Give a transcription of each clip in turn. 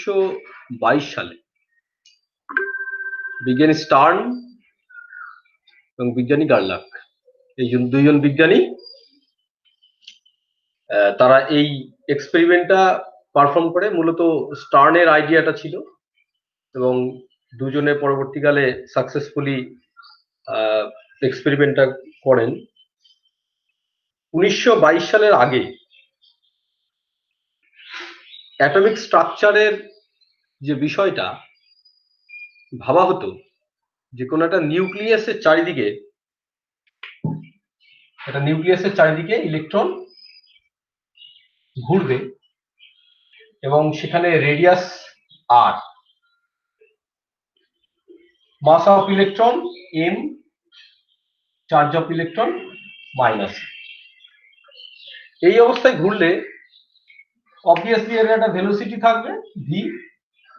1922 সালে বিজ্ঞানী স্টার্ন এবং বিজ্ঞানী গার্লাক, এই দুইজন বিজ্ঞানী তারা এই এক্সপেরিমেন্টটা পারফর্ম করে। মূলত স্টার্নের আইডিয়াটা ছিল এবং দুজনে পরবর্তীকালে সাকসেসফুলি এক্সপেরিমেন্টটা করেন। 1922 সালের আগে অ্যাটমিক স্ট্রাকচারের যে বিষয়টা ভাবা হতো, যে কোনো একটা নিউক্লিয়াসের চারিদিকে ইলেকট্রন ঘুরবে এবং সেখানে radius r, mass of electron m, charge of electron minus. এই অবস্থায় ঘুরলে অবভিয়াসলি এর একটা ভেলোসিটি থাকবে v,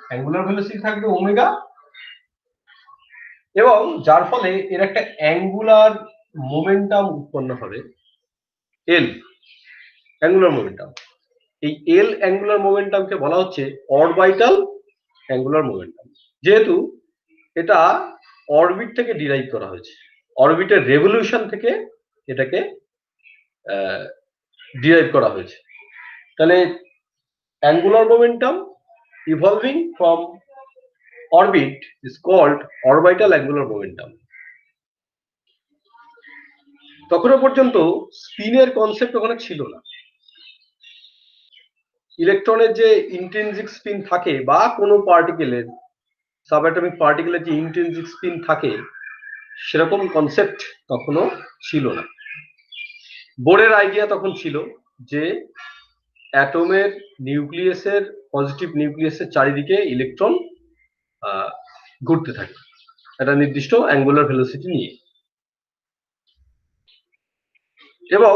অ্যাঙ্গুলার ভেলোসিটি থাকবে ওমেগা, এবং যার ফলে এর একটা অ্যাঙ্গুলার মোমেন্টাম উৎপন্ন হবে l, অ্যাঙ্গুলার মোমেন্টাম। এই l অ্যাঙ্গুলার মোমেন্টামকে বলা হচ্ছে অরবিটাল অ্যাঙ্গুলার মোমেন্টাম, যেহেতু এটা অরবিট থেকে ডিরাইভ করা হয়েছে, অরবিটের রেভলিউশন থেকে এটাকে ডিরাইভ করা হয়েছে। তাহলে angular momentum evolving from orbit is called orbital angular momentum. তখনও পর্যন্ত স্পিনের কনসেপ্ট ওখানে ছিল না। ইলেকট্রনের যে ইন্ট্রিনসিক স্পিন থাকে বা কোনো পার্টিকেলের, সাবঅ্যাটমিক পার্টিকেলের যে ইন্ট্রিনসিক স্পিন থাকে, সেরকম কনসেপ্ট তখনও ছিল না। বোরের আইডিয়া তখন ছিল যে অ্যাটমের নিউক্লিয়াসের, পজিটিভ নিউক্লিয়াসের চারিদিকে ইলেকট্রন ঘুরতে থাকে একটা নির্দিষ্ট অ্যাঙ্গুলার ভেলোসিটি নিয়ে, এবং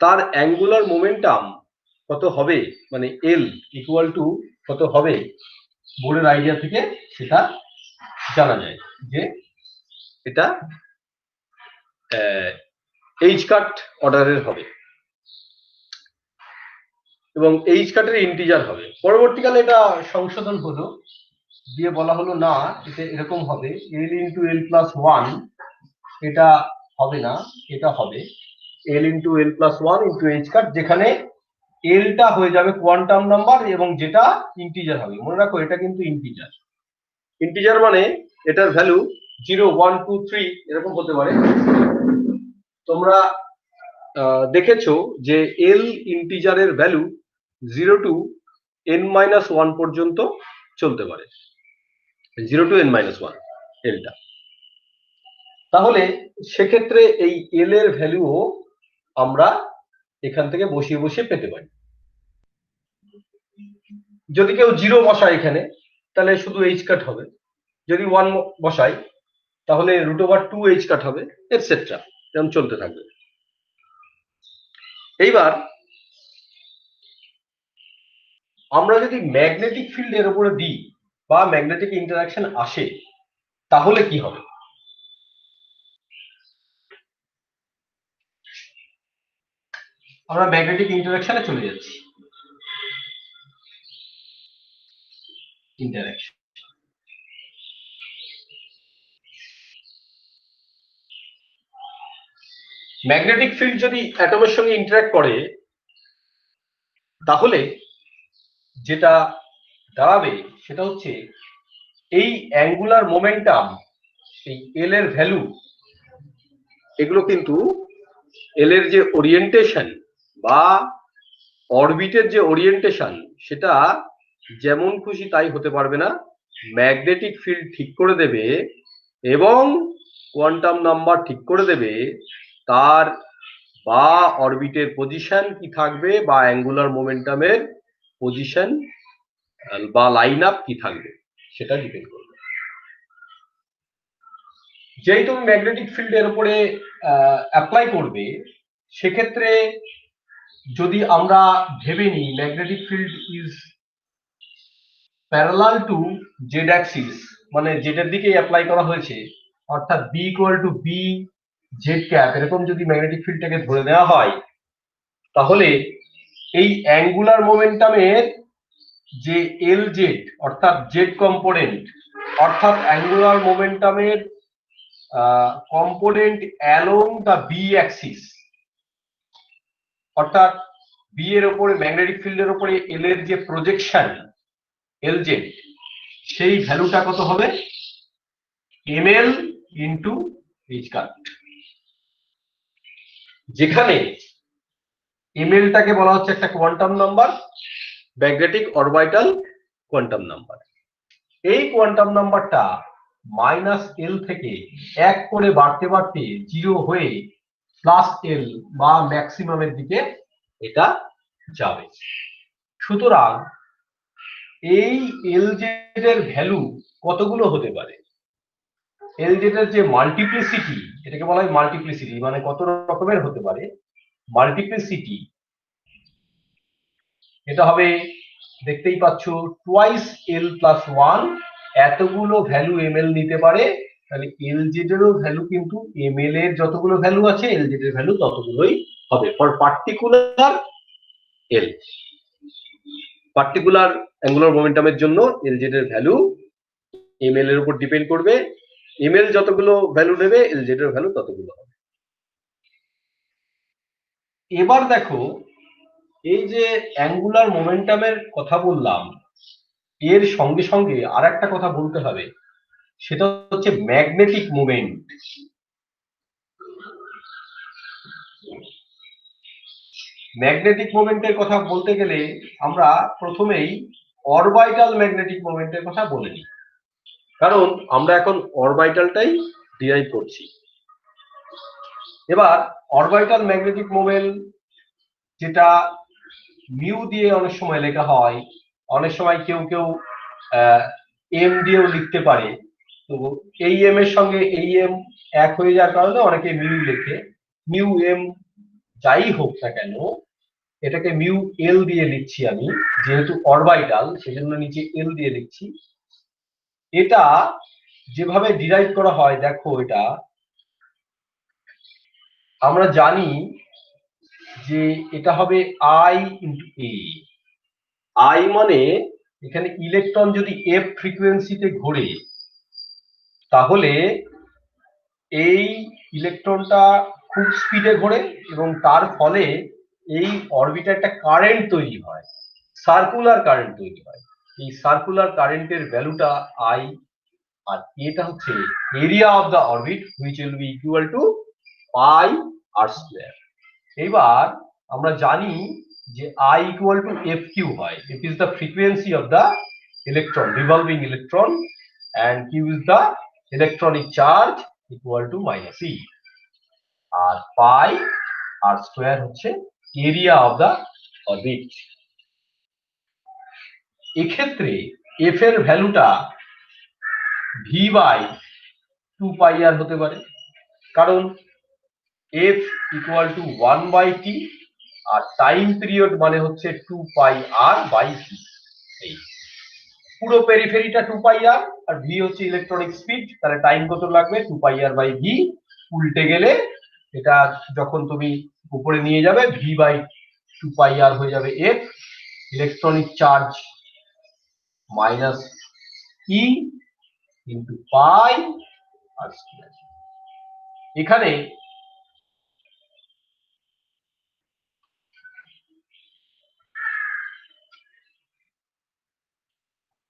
তার অ্যাঙ্গুলার মোমেন্টাম কত হবে, মানে এল ইকুয়াল টু কত হবে, বোরের আইডিয়া থেকে সেটা জানা যায় যে এটা এইচ কাট অর্ডারের হবে এবং এইচ কাটের ইন্টিজার হবে। পরবর্তীকালে এটা সংশোধন হলো, দিয়ে বলা হলো না, এটা এরকম হবে L into L plus one, এটা হবে না, এটা হবে L into L plus one into H কাট, যেখানে এলটা হয়ে যাবে কোয়ান্টাম নাম্বার এবং যেটা ইন্টিজার হবে। মনে রাখো এটা কিন্তু ইন্টিজার, ইন্টিজার মানে এটার ভ্যালু 0, 1, 2, 3 এরকম হতে পারে। তোমরা দেখেছো যে এল ইন্টিজারের ভ্যালু 0 to n-1 পর্যন্ত চলতে পারে, 0 to n-1 এলটা। তাহলে সেক্ষেত্রে এই এল এর ভ্যালুও আমরা এখান থেকে বসিয়ে বসিয়ে পেতে পারি। যদি কেউ 0 বসায় এখানে তাহলে শুধু এইচ কাট হবে, যদি 1 বসাই তাহলে √2 এইচ কাট হবে, এটসেট্রা, এরকম চলতে থাকবে। এইবার আমরা যদি ম্যাগনেটিক ফিল্ড এর উপরে দিই বা ম্যাগনেটিক ইন্টারঅ্যাকশন আসে, তাহলে কি হবে? আমরা ম্যাগনেটিক ইন্টারঅ্যাকশনে চলে যাচ্ছি। ইন্টারঅ্যাকশন, ম্যাগনেটিক ফিল্ড যদি অ্যাটমের সঙ্গে ইন্টারঅ্যাক্ট করে, তাহলে যেটা দাঁড়াবে সেটা হচ্ছে এই অ্যাঙ্গুলার মোমেন্টাম, এই এল এর ভ্যালু, এগুলো কিন্তু এল এর যে ওরিয়েন্টেশন বা অরবিটের যে ওরিয়েন্টেশন, সেটা যেমন খুশি তাই হতে পারবে না। ম্যাগনেটিক ফিল্ড ঠিক করে দেবে এবং কোয়ান্টাম নাম্বার ঠিক করে দেবে তার বা অরবিটের পজিশন কি থাকবে বা অ্যাঙ্গুলার মোমেন্টামের পজিশন বা লাইন আপ কি থাকবে, সেটা ডিপেন্ড করবে। যেই তুমি ম্যাগনেটিক ফিল্ডের উপরে অ্যাপ্লাই করবে, সেক্ষেত্রে যদি আমরা ভেবে নিই magnetic field is parallel to z axis, মানে জেডের দিকেই অ্যাপ্লাই করা হয়েছে, অর্থাৎ B equal to B z cap, এরকম যদি ম্যাগনেটিক ফিল্ডটাকে ধরে নেওয়া হয়, তাহলে এই অ্যাঙ্গুলার মোমেন্টামের যে এল জেড অর্থাৎ জেড কম্পোনেন্ট অর্থাৎ অ্যাঙ্গুলার মোমেন্টামের component along the B axis, অর্থাৎ বি এর উপরে ম্যাগনেটিক ফিল্ডের উপরে এল এর যে প্রজেকশন এল জেড, সেই ভ্যালুটা কত হবে? ml ইন্টু এইচ কারেন্ট, যেখানে mlটাকে বলা হচ্ছে একটা quantum number, magnetic orbital quantum number. এই কোয়ান্টাম নাম্বারটা -l থেকে 1 করে বাড়তে বাড়তে 0 হয়ে +l বা ম্যাক্সিমামের দিকে এটা যাবে। সুতরাং এই এলজেড এর ভ্যালু কতগুলো হতে পারে? এলজেড এর যে মাল্টিপ্লিসিটি, এটাকে বলা হয় মাল্টিপ্লিসিটি, মানে কত রকমের হতে পারে মাল্টিপ্লিসিটি, এটা হবে দেখতেই পাচ্ছ টুয়াইস l প্লাস 1, এতগুলো ভ্যালু ml নিতে পারে। তাহলে এলজেড এরও ভ্যালু কিন্তু ml এর যতগুলো ভ্যালু আছে এলজেড এর ভ্যালু ততগুলোই হবে for particular L. Particular angular মোমেন্টামের জন্য এলজেড এর ভ্যালু ml এর উপর ডিপেন্ড করবে, ml যতগুলো ভ্যালু নেবে এলজেড এর ভ্যালু ততগুলো হবে। এবার দেখো এই যে অ্যাঙ্গুলার মোমেন্টামের কথা বললাম, এর সঙ্গে সঙ্গে আর একটা কথা বলতে হবে, সেটা হচ্ছে ম্যাগনেটিক মোমেন্ট। ম্যাগনেটিক মোমেন্টের কথা বলতে গেলে আমরা প্রথমেই অরবিটাল ম্যাগনেটিক মোমেন্টের কথা বলে নিই, কারণ আমরা এখন অরবিটালটাই ডিরাইভ করছি। এবার অরবিটাল ম্যাগনেটিক মোমেন্ট, যেটা মিউ দিয়ে অনেক সময় লেখা হয়, অনেক সময় কেউ কেউ এম দিয়েও লিখতে পারে। তো এই এম এর সঙ্গে এই এম এক হয়ে যাওয়ার কারণে অনেকে মিউ লেখে। মিউ এম যাই হোক না কেন, এটাকে মিউ এল দিয়ে লিখছি আমি, যেহেতু অরবিটাল সেজন্য নিচে এল দিয়ে লিখছি। এটা যেভাবে ডিরাইভ করা হয় দেখো, এটা আমরা জানি যে এটা হবে I ইন্টু এ। আই মানে এখানে ইলেকট্রন যদি এফ ফ্রিকোয়েন্সিতে ঘোরে, তাহলে এই ইলেকট্রনটা খুব স্পিডে ঘোরে এবং তার ফলে এই অরবিটে একটা কারেন্ট তৈরি হয়, সার্কুলার কারেন্ট তৈরি হয়। এই সার্কুলার কারেন্টের ভ্যালুটা আই, আর এটা হচ্ছে area of the orbit which will be equal to pi r square. এবার আমরা জানি যে I equal to FQ হয়, it is the frequency of the electron, revolving electron, and Q is the electronic charge equal to -e, আর pi r square হচ্ছে area of the orbit. এক্ষেত্রে F এর ভ্যালুটা V/2πr হতে পারে, কারণ F equal to 1/t আর time period মানে হচ্ছে 2πr/v। এই পুরো পেরিফেরিটা 2πr আর v হচ্ছে ইলেকট্রনিক স্পিড, তাহলে টাইম কত লাগবে 2πr/v। উল্টে গেলে এটা যখন তুমি উপরে নিয়ে যাবে v/2πr হয়ে যাবে f, electronic charge -e into pi r square. এখানে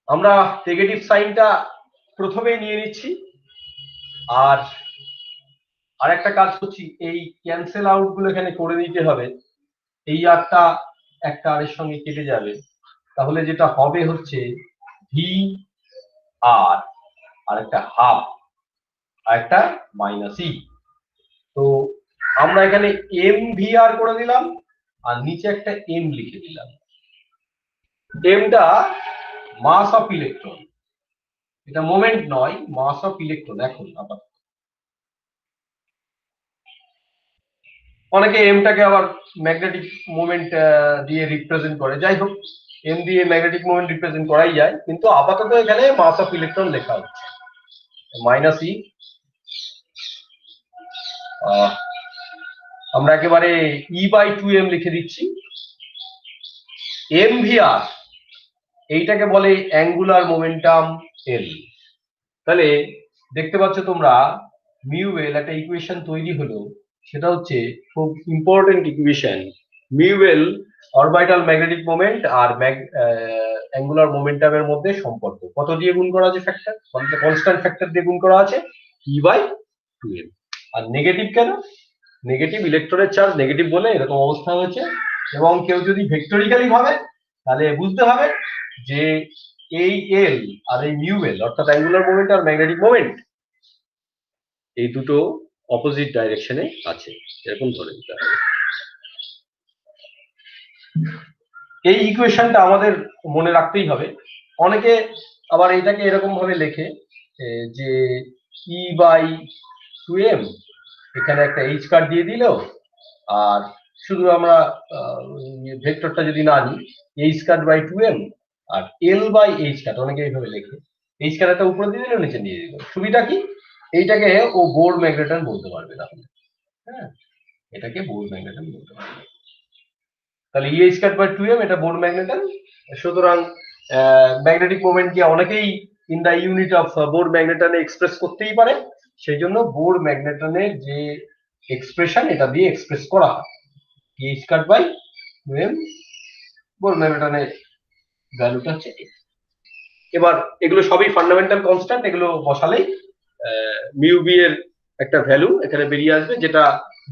আমরা নেগেটিভ সাইনটা প্রথমেই নিয়ে নিচ্ছি, আর আরেকটা কাজ করছি, এই ক্যান্সেল আউট গুলো এখানে করে দিতে হবে। এই আরটা একটা আরের সঙ্গে কেটে যাবে, তাহলে যেটা হবে হচ্ছে ভি আর আর একটা হাফ আর একটা -e। তো আমরা এখানে এম ভি আর করে দিলাম আর নিচে একটা এম লিখে দিলাম। এমটা মাস অফ ইলেকট্রন, এটা মোমেন্ট নয়, মাস অফ ইলেকট্রন। এখন আপাতত অনেকে এমটাকে আবার ম্যাগনেটিক মোমেন্ট দিয়ে রিপ্রেজেন্ট করে, যাই হোক এম দিয়ে ম্যাগনেটিক মোমেন্ট রিপ্রেজেন্ট করাই যায়, কিন্তু আপাতত এখানে মাস অফ ইলেকট্রন লেখা হচ্ছে -e। আমরা একেবারে E/2m লিখে দিচ্ছি। এম ভি আর এইটাকে বলে অ্যাঙ্গুলার মোমেন্টাম এল। তাহলে দেখতে পাচ্ছ তোমরা মিউ এল একটা ইকুয়েশন তৈরি হলো, সেটা হচ্ছে খুব important equation. Mu L orbital magnetic moment আর অ্যাঙ্গুলার মোমেন্টামের মধ্যে সম্পর্ক কত দিয়ে গুণ করা আছে? ফ্যাক্টর, কনস্ট্যান্ট ফ্যাক্টর দিয়ে গুণ করা আছে E/2m। আর নেগেটিভ কেন? নেগেটিভ ইলেকট্রনের চার্জ নেগেটিভ বলে এরকম অবস্থা হয়েছে। এবং কেউ যদি ভেক্টরিক্যালি ভাবে তাহলে বুঝতে হবে যে এই এল আর এই মিউ এল অর্থাৎ অ্যাঙ্গুলার মোমেন্ট আর ম্যাগনেটিক মোমেন্ট এই দুটো অপোজিট ডাইরেকশনে আছে, এরকম ধরে নিতে হবে। এই ইকুয়েশনটা আমাদের মনে রাখতেই হবে। অনেকে আবার এটাকে এরকম ভাবে লেখে যে E/2m, এখানে একটা এইচ কার্ড দিয়ে দিল, আর শুধু আমরা ভেক্টরটা যদি না নিই এইচ কার্ড বাই 2m আর L/h কার্ড, অনেকে এইভাবে লেখে। এইচ কার্ড একটা উপরে দিয়ে দিল, নিচে দিয়ে দিল। সুবিধা কি? এইটাকে ও বোর ম্যাগনেটন বলতে পারবে তাহলে। হ্যাঁ, এটাকে বোর ম্যাগনেটন বলতে পারবে। তাহলে EH কাট বাই 2m এটা বোর ম্যাগনেটন। সুতরাং ম্যাগনেটিক মোমেন্টকে অনেকেই in the unit of Bohr ম্যাগনেটনে এক্সপ্রেস করতেই পারে। সেই জন্য বোর ম্যাগনেটনের যে এক্সপ্রেশন এটা দিয়ে এক্সপ্রেস করা হয় EH cut by 2m। Bohr ম্যাগনেটনের ভ্যালুটা হচ্ছে। এবার এগুলো সবই ফান্ডামেন্টাল কনস্ট্যান্ট, এগুলো বসালেই মিউ বি এর একটা ভ্যালু এখানে বেরিয়ে আসবে, যেটা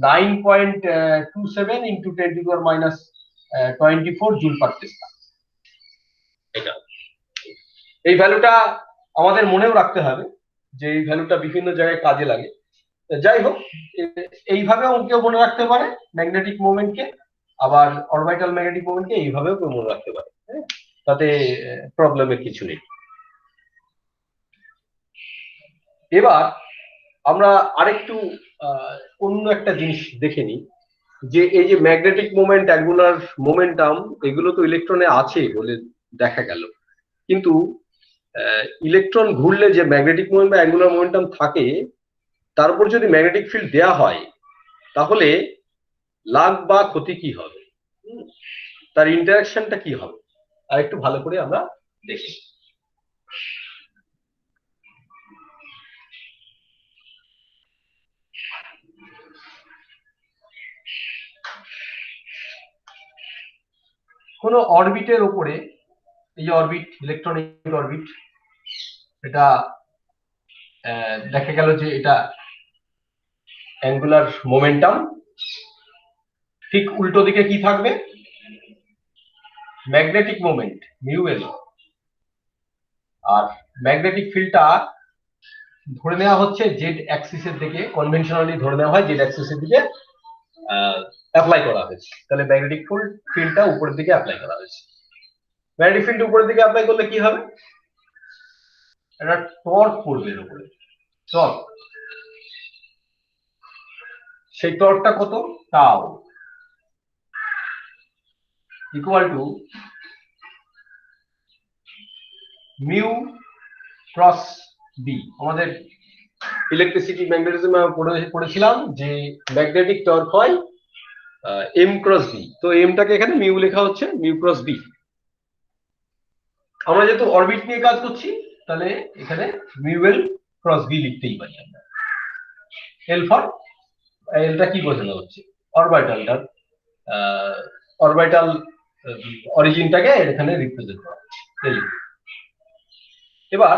9.27 ইন্টু 10⁻24 জুল পার টেসলা। এটা এই ভ্যালুটা আমাদের মনেও রাখতে হবে যে এই ভ্যালুটা বিভিন্ন জায়গায় কাজে লাগে। যাই হোক, এইভাবেও কেউ মনে রাখতে পারে ম্যাগনেটিক মোমেন্টকে, আবার অরবিটাল ম্যাগনেটিক মোমেন্টকে এইভাবেও কেউ মনে রাখতে পারে। তাতে প্রবলেমের কিছু নেই। এবার আমরা আরেকটু অন্য একটা জিনিস দেখে নিই, যে এই যে ম্যাগনেটিক মোমেন্ট, অ্যাঙ্গুলার মোমেন্টাম, এগুলো তো ইলেকট্রনে আছে বলে দেখা গেল, কিন্তু ইলেকট্রন ঘুরলে যে ম্যাগনেটিক মোমেন্ট বা অ্যাঙ্গুলার মোমেন্টাম থাকে, তার উপর যদি ম্যাগনেটিক ফিল্ড দেয়া হয় তাহলে লাভ বা ক্ষতি কি হবে, তার ইন্টারাকশনটা কি হবে, আর একটু ভালো করে আমরা দেখি। কোন অরবিটের উপরে, এই যে অরবিট, ইলেকট্রনিক অরবিট, এটা দেখা গেল যে এটা অ্যাঙ্গুলার মোমেন্টাম, ঠিক উল্টো দিকে কি থাকবে? Magnetic moment mu L. আর ম্যাগনেটিক ফিল্ডটা ধরে নেওয়া হচ্ছে জেড অ্যাক্সিসের দিকে, কনভেনশনালি ধরে নেওয়া হয় জেড অ্যাক্সিসের দিকে অ্যাপ্লাই করা হয়েছে। তাহলে ম্যাগনেটিক ফিল্ডটা উপরের দিকে অ্যাপ্লাই করা হয়েছে। ম্যাগনেটিক ফিল্ড উপরের দিকে অ্যাপ্লাই করলে কি হবে? একটা টর্ক পড়বে এর উপরে, টর্ক। সেই টর্কটা কত? Tau equal to mu cross B. আমাদের ইলেকট্রিসিটি ম্যাগনেটিজমে পড়েছিলাম যে ম্যাগনেটিক টর্ক হয় এম ক্রস বি। তো এমটাকে এখানে মিউ লেখা হচ্ছে মিউ ক্রস বি। আমরা যেহেতু অরবিট নিয়ে কাজ করছি তাহলে এখানে মিউ এল ক্রস বি লিখতেই পারি আমরা। এল ফর, এলটা কি বোঝানো হচ্ছে? অরবিটালটা, অরবিটাল অরিজিনটাকে এখানে রিপ্রেজেন্ট করা হচ্ছে এল। এবার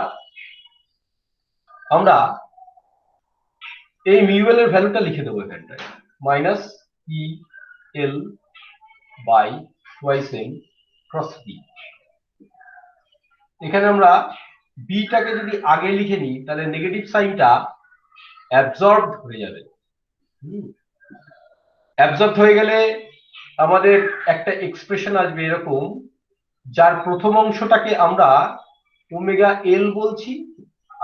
আমরা এই মিউ এল এর ভ্যালুটা লিখে দেবো এখানটায়, minus E L by twice M cross B. এখানে আমরা বিটাকে যদি আগে লিখে নিই তাহলে নেগেটিভ সাইনটা অ্যাবজর্ব হয়ে যাবে। অ্যাবজর্ব হয়ে গেলে আমাদের একটা এক্সপ্রেশন আসবে এরকম, যার প্রথম অংশটাকে আমরা ওমেগা এল বলছি,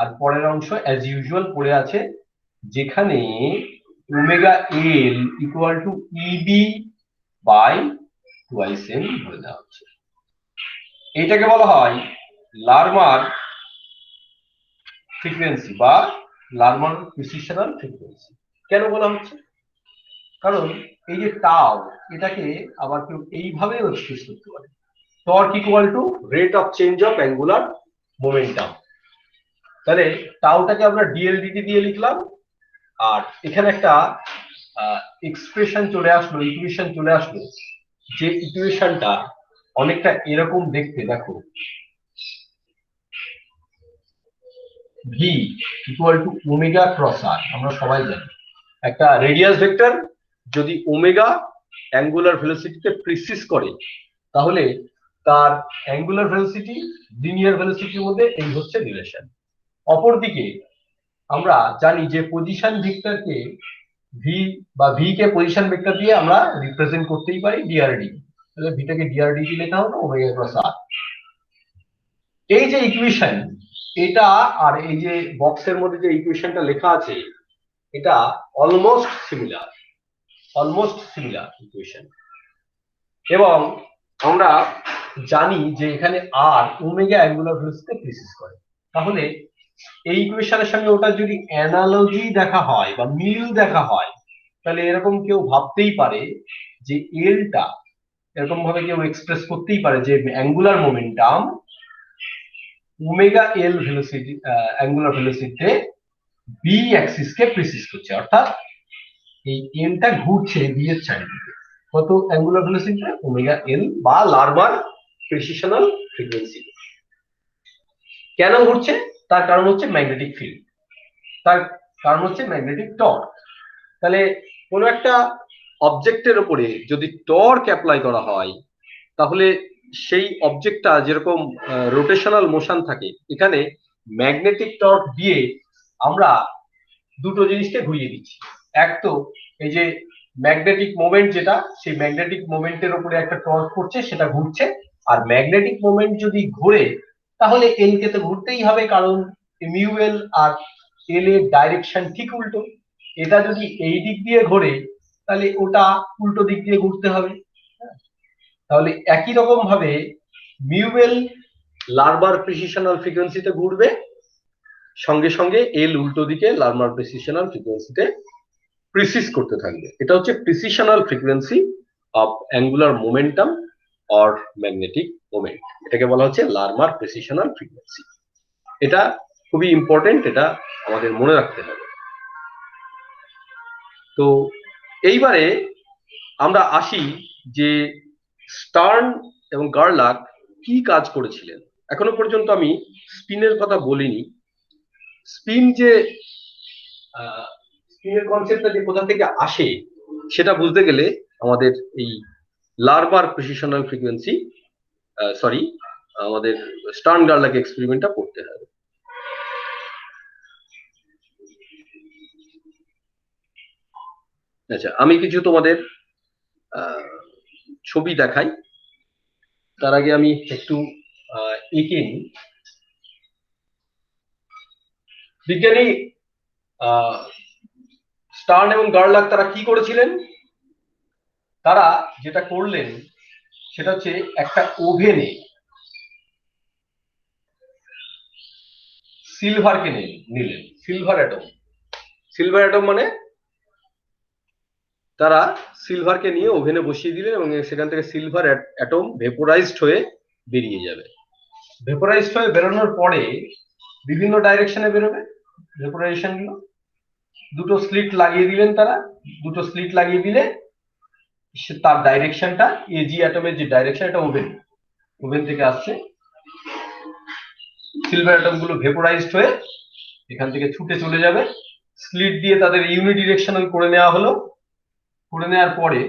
আর পরের অংশ অ্যাজ ইউজুয়াল পড়ে আছে, যেখানে omega L equal to EB by twice M ধরে নেওয়া হচ্ছে। এইটাকে বলা হয় লারমার ফ্রিকোয়েন্সি বা লারমার প্রিসিশনাল ফ্রিকোয়েন্সি। কেন বলা হচ্ছে? কারণ এই যে টাও, এটাকে আবার কেউ এইভাবেও এক্সপ্রেস করতে পারে। Torque equal to rate of change of angular momentum. তাহলে টাউটাকে আমরা ডিএলডিটি দিয়ে লিখলাম, আর এখানে একটা এক্সপ্রেশন চলে আসলো, ইকুয়েশন চলে আসলো, যে ইকুয়েশনটা অনেকটা এরকম দেখতে, দেখো V equal to omega cross R. আমরা সবাই জানি একটা রেডিয়াস ভেক্টর যদি ওমেগা অ্যাঙ্গুলার ভেলোসিটিতে প্রিসিস করে, তাহলে তার অ্যাঙ্গুলার ভেলোসিটি লিনিয়ার ভেলোসিটির মধ্যে এই হচ্ছে রিলেশন। অপরদিকে আমরা জানি যে পজিশন ভেক্টরকে ভি বা ভি কে পজিশন ভেক্টর দিয়ে আমরা রিপ্রেজেন্ট করতেই পারি ডিআরডি। তাহলে ভিটাকে ডিআরডি দিয়ে লেখা হলো ওমেগা ক্রস আর। এই যে ইকুয়েশন, এটা আর এই যে বক্সের মধ্যে যে ইকুয়েশনটা লেখা আছে, এটা অলমোস্ট সিমিলার ইকুয়েশন। এবং আমরা জানি যে এখানে আর ওমেগা অ্যাঙ্গুলার ভেলোসিটিতে প্রিসিস করে। তাহলে এই ইকুয়েশনের সঙ্গে ওটা যদি অ্যানালজি দেখা হয় বা মিল দেখা হয়, তাহলে এরকম কেউ ভাবতেই পারে যে এলটা এরকম ভাবে কেউ এক্সপ্রেস করতেই পারে যে angular momentum omega L velocity angular ভেলোসিটিতে বি অ্যাক্সিস কে প্রিসিস করছে, অর্থাৎ এই এলটা ঘুরছে বি এর চারিদিকে কত অ্যাঙ্গুলার ভেলোসিটিতে ওমেগা এল বা লারবার প্রিসিশনাল ফ্রিকোয়েন্সি। কেন ঘুরছে? তার কারণ হচ্ছে ম্যাগনেটিক ফিল্ড, তার কারণ হচ্ছে ম্যাগনেটিক টর্ক। তাহলে কোনো একটা অবজেক্টের উপরে যদি টর্ক অ্যাপ্লাই করা হয়, তাহলে সেই অবজেক্টটা যেরকম রোটেশনাল মোশন থাকে, এখানে ম্যাগনেটিক টর্ক দিয়ে আমরা দুটো জিনিসকে ঘুরিয়ে দিচ্ছি। এক তো এই যে ম্যাগনেটিক মোমেন্ট, যেটা সেই ম্যাগনেটিক মোমেন্টের উপরে একটা টর্ক করছে, সেটা ঘুরছে। আর ম্যাগনেটিক মোমেন্ট যদি ঘুরে, তাহলে এল কে তো ঘুরতেই হবে, কারণ মিউ এল আর এল এর ডাইরেকশন ঠিক উল্টো। এটা যদি এই দিক দিয়ে ঘোরে, তাহলে ওটা উল্টো দিক দিয়ে ঘুরতে হবে। তাহলে একই রকম ভাবে মিউ এল লারবার প্রিসিশনাল ফ্রিকোয়েন্সিতে ঘুরবে, সঙ্গে সঙ্গে এল উল্টো দিকে লারবার প্রিসিশনাল ফ্রিকোয়েন্সিতে প্রিসিস করতে থাকবে। এটা হচ্ছে precessional frequency of angular momentum or magnetic moment. এটাকে বলা হচ্ছে লারবার প্রিসিশনাল ফ্রিকোয়েন্সি। এটা খুবই ইম্পর্টেন্ট, এটা আমাদের মনে রাখতে হবে। তো এইবারে আমরা আসি যে স্টার্ন এবং গার্লাক কি কাজ করেছিলেন। এখনো পর্যন্ত আমি স্পিনের কথা বলিনি। স্পিন যে স্পিনের কনসেপ্টটা যে কোথা থেকে আসে, সেটা বুঝতে গেলে আমাদের এই লারবার প্রিসিশনাল ফ্রিকোয়েন্সি আমাদের স্টার্ন গার্লাক এক্সপেরিমেন্টটা পড়তে হবে। আচ্ছা, আমি কিছু তোমাদের ছবি দেখাই। তার আগে আমি একটু এঁকে নিই। বিজ্ঞানী স্টার্ন এবং গার্লাক তারা কি করেছিলেন? তারা যেটা করলেন সেটা হচ্ছে একটা ওভেনে সিলভারকে নিলেন, সিলভার অ্যাটম মানে তারা সিলভারকে নিয়ে ওভেনে বসিয়ে দিলেন এবং সেখান থেকে সিলভার অ্যাটম ভেপোরাইজড হয়ে বেরিয়ে যাবে। ভেপোরাইজড হয়ে বেরোনোর পরে বিভিন্ন ডাইরেকশনে বেরোবে ভেপোরাইজেশন গুলো। দুটো স্লিট লাগিয়ে দিলেন তারা, দুটো স্লিট লাগিয়ে দিলে তার ডাইরেকশনটা এজি অ্যাটমের যে ডাইরেকশন, এটা ওভেন থেকে আসছে। সিলভার অ্যাটম গুলো ভেপোরাইজড হয়ে এখান থেকে ছুটে চলে যাবে। স্লিট দিয়ে তাদের ইউনিডিরেকশনাল করে নেওয়া হলো। করে নেওয়ার পরে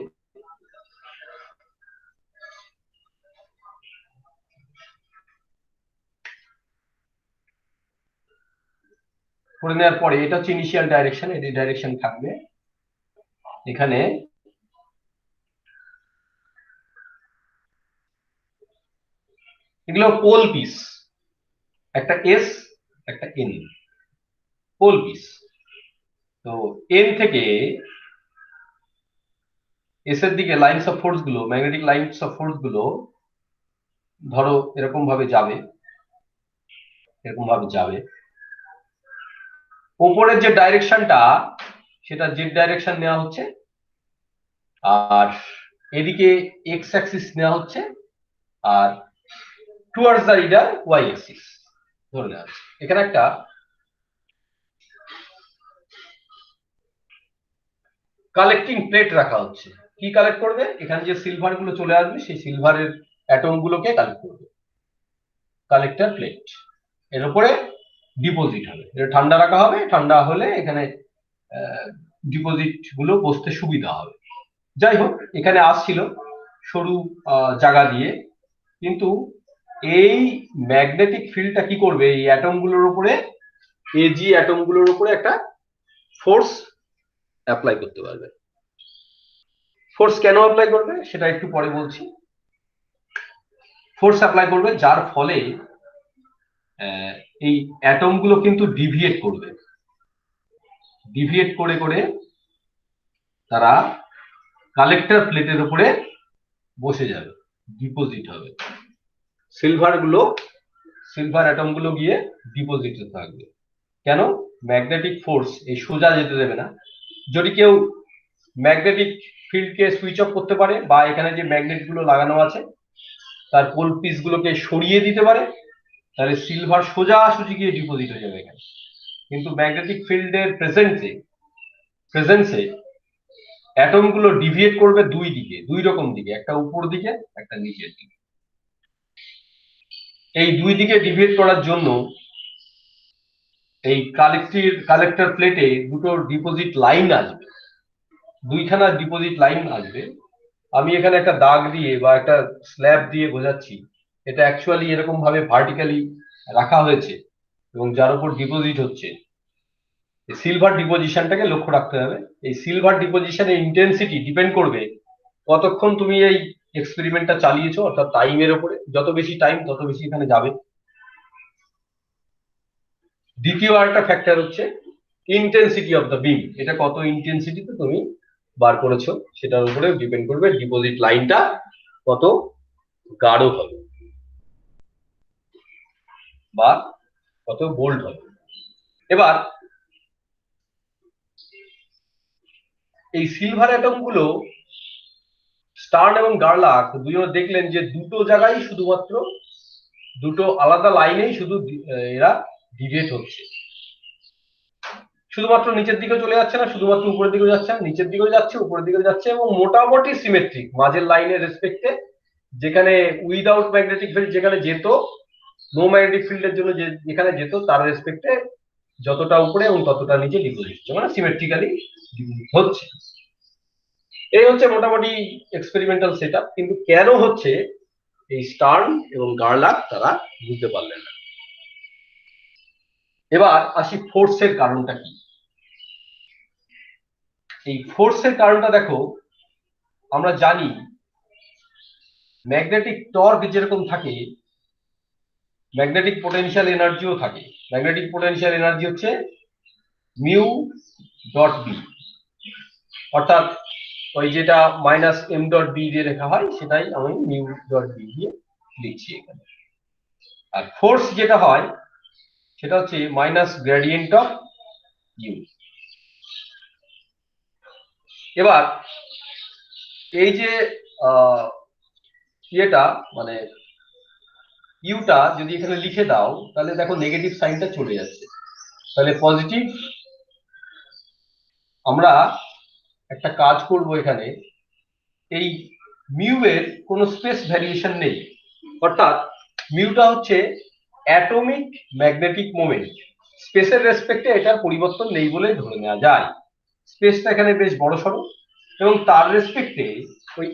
এটা হচ্ছে ইনিশিয়াল ডাইরেকশন, এটি ডাইরেকশন থাকবে। এখানে এগুলো পোল পিস, একটা এস একটা এন, পোল পিস। তো এন থেকে এস এর দিকে লাইনস অফ ফোর্স গুলো, ম্যাগনেটিক লাইনস অফ ফোর্স গুলো ধরো এরকম ভাবে যাবে, উপরের যে ডাইরেকশনটা সেটা জেড ডাইরেকশন নেওয়া হচ্ছে, আর এদিকে এক্স অ্যাক্সিস নেওয়া হচ্ছে, আর towards the reader Y axis ধরে নেওয়া আছে। এখানে একটা কালেক্টিং প্লেট রাখা হচ্ছে। কি কালেক্ট করবে? এখানে যে সিলভার গুলো চলে আসবে সেই সিলভারের অ্যাটম গুলোকে কালেক্ট করবে। কালেক্টর প্লেট এর উপরে ডিপোজিট হবে, এটা ঠান্ডা রাখা হবে, ঠান্ডা হলে এখানে ডিপোজিট গুলো বসতে সুবিধা হবে। যাই হোক, এখানে আসছিল সরু জায়গা দিয়ে, কিন্তু এই ম্যাগনেটিক ফিল্ডটা কি করবে? এই অ্যাটম গুলোর উপরে, এজি অ্যাটম গুলোর উপরে একটা ফোর্স অ্যাপ্লাই করতে পারবে। ফোর্স কেন অ্যাপ্লাই করবে সেটা একটু পরে বলছি। ফোর্স অ্যাপ্লাই করবে যার ফলে এই অ্যাটম গুলো কিন্তু ডিভিয়েট করবে, ডিভিয়েট করে করে তারা কালেক্টর প্লেটের উপরে বসে যাবে, ডিপোজিট হবে। সিলভার গুলো, সিলভার অ্যাটম গুলো গিয়ে ডিপোজিটে থাকবে। কেন? ম্যাগনেটিক ফোর্স এই সোজা যেতে দেবে না। যদি কেউ ম্যাগনেটিক ফিল্ডকে সুইচ অফ করতে পারে বা এখানে যে ম্যাগনেট গুলো লাগানো আছে তার পোল পিস গুলোকে সরিয়ে দিতে পারে, তাহলে সিলভার সোজাসুজি গিয়ে ডিপোজিট হয়ে যাবে এখানে। কিন্তু ম্যাগনেটিক ফিল্ডের প্রেজেন্সে অ্যাটম গুলো ডিভিয়েট করবে দুই দিকে, দুই রকম দিকে, একটা উপর দিকে একটা নিচের দিকে। এই দুই দিকে ডিভিয়েট করার জন্য এই কালেক্টর প্লেটে দুটো ডিপোজিট লাইন আসবে, দুইখানা ডিপোজিট লাইন আসবে। আমি এখানে একটা দাগ দিয়ে বা একটা স্ল্যাব দিয়ে বোঝাচ্ছি। এটা অ্যাকচুয়ালি এরকম ভাবে ভার্টিক্যালি রাখা হয়েছে এবং যার উপর ডিপোজিট হচ্ছে। সিলভার ডিপোজিশনটাকে লক্ষ্য রাখতে হবে। এই সিলভার ডিপোজিশনের ইন্টেন্সিটি ডিপেন্ড করবে কতক্ষণ তুমি এই এক্সপেরিমেন্টটা চালিয়েছো, অর্থাৎ টাইমের উপরে। যত বেশি টাইম তত বেশি এখানে যাবে। দ্বিতীয় আরেকটা ফ্যাক্টর হচ্ছে ইন্টেন্সিটি অফ দ্য বিম। এটা কত ইন্টেন্সিটিতে তুমি বার করেছো সেটার উপরে ডিপেন্ড করবে ডিপোজিট লাইনটা কত গাঢ় হবে বা কত বোল্ড হবে। এবার এই সিলভার অ্যাটম গুলো স্টার্ন এবং গার্লাক দুজন দেখলেন যে দুটো জায়গায় শুধুমাত্র দুটো আলাদা লাইনেই শুধু এরা ডিভিয়েট হচ্ছে। শুধুমাত্র নিচের দিকে চলে যাচ্ছে না, শুধুমাত্র উপরের দিকে যাচ্ছে না, নিচের দিকেও যাচ্ছে, উপরের দিকেও যাচ্ছে, এবং মোটামুটি সিমেট্রিক মাঝের লাইনের রেসপেক্টে। যেখানে উইদাউট ম্যাগনেটিক ফিল্ড যেখানে যেত, নো ম্যাগনেটিক ফিল্ডের জন্য যেখানে যেত তার রেসপেক্টে যতটা উপরে এবং ততটা নিচে ডিপোজিট হচ্ছে, মানে সিমেট্রিক্যালি হচ্ছে। এই হচ্ছে মোটামুটি এক্সপেরিমেন্টাল সেটআপ। কিন্তু কেন হচ্ছে এই স্টার্ন এবং গার্লাক তারা বুঝতে পারলেন না। এবার আসি ফোর্সের কারণটা কি। এই ফোর্সের কারণটা দেখো, আমরা জানি ম্যাগনেটিক টর্ক যেরকম থাকে ম্যাগনেটিক পোটেনশিয়াল এনার্জিও থাকে। ম্যাগনেটিক পোটেনশিয়াল এনার্জি হচ্ছে মিউ ডট বি, অর্থাৎ ওই যেটা মাইনাস এম ডট বি দিয়ে লেখা হয় সেটাই আমি মিউ ডট বি দিয়ে লিখছি এখানে। আর ফোর্স যেটা হয় সেটা হচ্ছে মাইনাস গ্রেডিয়েন্ট অফ ইউ। এবার এই যে ইয়েটা মানে ইউটা যদি এখানে লিখে দাও তাহলে দেখো নেগেটিভ সাইনটা চলে যাচ্ছে, তাহলে পজিটিভ। আমরা একটা কাজ করব, এখানে এই মিউ এর কোনো স্পেস ভ্যারিয়েশন নেই, অর্থাৎ মিউটা হচ্ছে অ্যাটমিক ম্যাগনেটিক মোমেন্ট। স্পেসের রেসপেক্টে এটার পরিবর্তন নেই বলে ধরে নেওয়া যায়। স্পেসটা এখানে বেশ বড়সড় এবং তার রেসপেক্টে ওই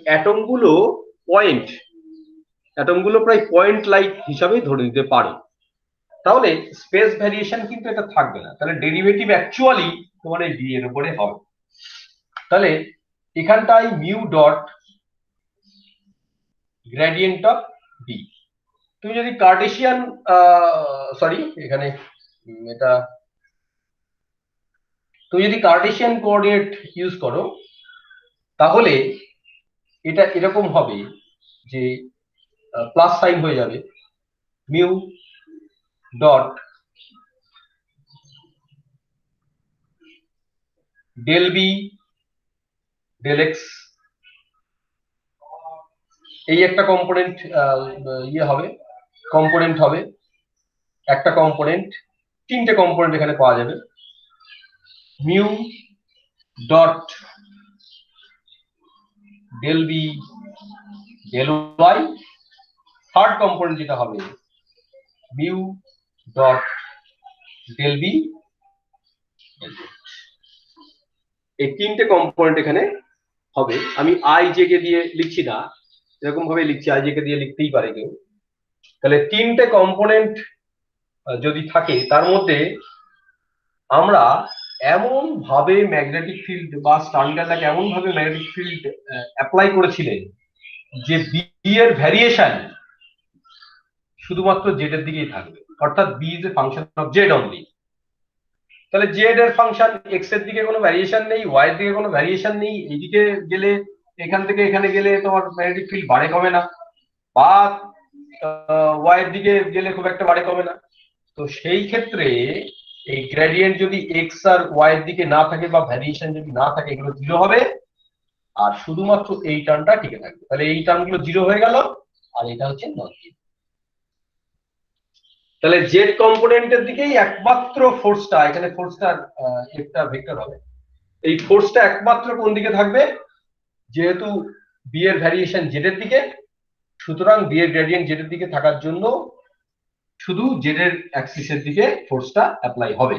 অ্যাটমগুলো প্রায় পয়েন্ট লাইট হিসাবেই ধরে নিতে পারো। তাহলে স্পেস ভ্যারিয়েশন কিন্তু এটা থাকবে না, তাহলে ডেরিভেটিভ অ্যাকচুয়ালি তোমার এই ডি এর উপরে হবে। তাহলে এখানটায় mu dot gradient of D. তুমি যদি কার্টেশিয়ান সরি এখানে এটা তুমি যদি কার্টেশিয়ান কোঅর্ডিনেট ইউজ করো তাহলে এটা এরকম হবে যে প্লাস সাইন হয়ে যাবে mu dot del B del X এই একটা কম্পোনেন্ট হবে, কম্পোনেন্ট হবে, একটা কম্পোনেন্ট, তিনটে কম্পোনেন্ট এখানে পাওয়া যাবে। Mu dot del B del Y, third component যেটা হবে মিউ ডট ডেল বি। এই তিনটে কম্পোনেন্ট এখানে হবে। আমি আই জে কে দিয়ে লিখছি না, এরকম ভাবে লিখছি, আই জে কে দিয়ে লিখতেই পারে কেউ। তাহলে তিনটে কম্পোনেন্ট যদি থাকে, তার মধ্যে আমরা এমন ভাবে ম্যাগনেটিক ফিল্ড বা স্টার্নগার্লাকে এমন ভাবে ম্যাগনেটিক ফিল্ড অ্যাপ্লাই করেছিলেন যে বি এর ভ্যারিয়েশন শুধুমাত্র জেড এর দিকেই থাকবে, অর্থাৎ B is a function of Z only. তাহলে জেড এর ফাংশন এক্স এর দিকে কোনো ভ্যারিয়েশন নেই, ওয়াই এর দিকে কোনো ভ্যারিয়েশন নেই, এইদিকে গেলে, এখান থেকে এখানে গেলে তোমার ম্যাগনেটিক ফিল্ড বাড়ে কমে না, বা ওয়াই এর দিকে গেলে খুব একটা বাড়ে কমে না। তো সেই ক্ষেত্রে এই গ্রেডিয়েন্ট যদি এক্স আর ওয়াই এর দিকে না থাকে বা ভ্যারিয়েশন যদি না থাকে, এগুলো জিরো হবে, আর শুধুমাত্র এই টার্মটা টিকে থাকবে। তাহলে এই টার্মগুলো জিরো হয়ে গেল, আর এটা হচ্ছে নন জিরো। তাহলে জেড কম্পোনেন্টের দিকেই একমাত্র ফোর্সটা, এখানে ফোর্সটার একটা ভেক্টর হবে, এই ফোর্সটা একমাত্র কোন দিকে থাকবে, যেহেতু বি এর ভ্যারিয়েশন জেড এর দিকে, সুতরাং বি এর গ্রেডিয়েন্ট জেড এর দিকে থাকার জন্য শুধু জেড এর অ্যাক্সিসের দিকে ফোর্সটা অ্যাপ্লাই হবে।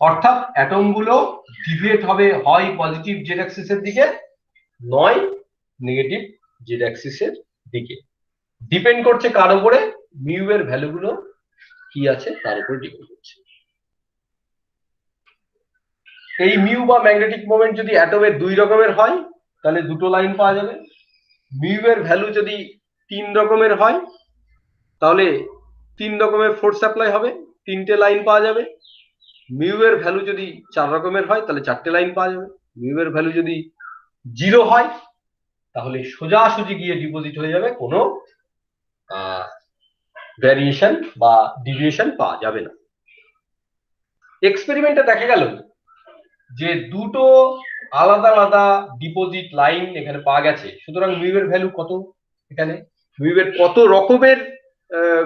অর্থাৎ অ্যাটম গুলো ডিভিয়েট হবে হয় পজিটিভ জেড অ্যাক্সিসের দিকে, নয় নেগেটিভ জেড অ্যাক্সিসের দিকে। ডিপেন্ড করছে কার উপরে, মিউ এর ভ্যালু গুলো কি আছে তার উপরে ডিপেন্ড করছে। এই মিউ বা ম্যাগনেটিক মোমেন্ট যদি অ্যাটমের দুই রকমের হয়, তাহলে দুটো লাইন পাওয়া যাবে। মিউ এর ভ্যালু যদি তিন রকমের হয়, তাহলে তিন রকমের ফোর্স অ্যাপ্লাই হবে, তিনটে লাইন পাওয়া যাবে। মিউ এর ভ্যালু যদি চার রকমের হয়, তাহলে চারটে লাইন পাওয়া যাবে। মিউ এর ভ্যালু যদি জিরো হয়, তাহলে সোজাসুজি গিয়ে ডিপোজিট হয়ে যাবে, কোনো ভ্যারিয়েশন বা ডিভিয়েশন পাওয়া যাবে না। এক্সপেরিমেন্টে দেখা গেল যে দুটো আলাদা আলাদা ডিপোজিট লাইন এখানে পাওয়া গেছে, সুতরাং মিউ এর ভ্যালু কত, এখানে মিউ এর কত রকমের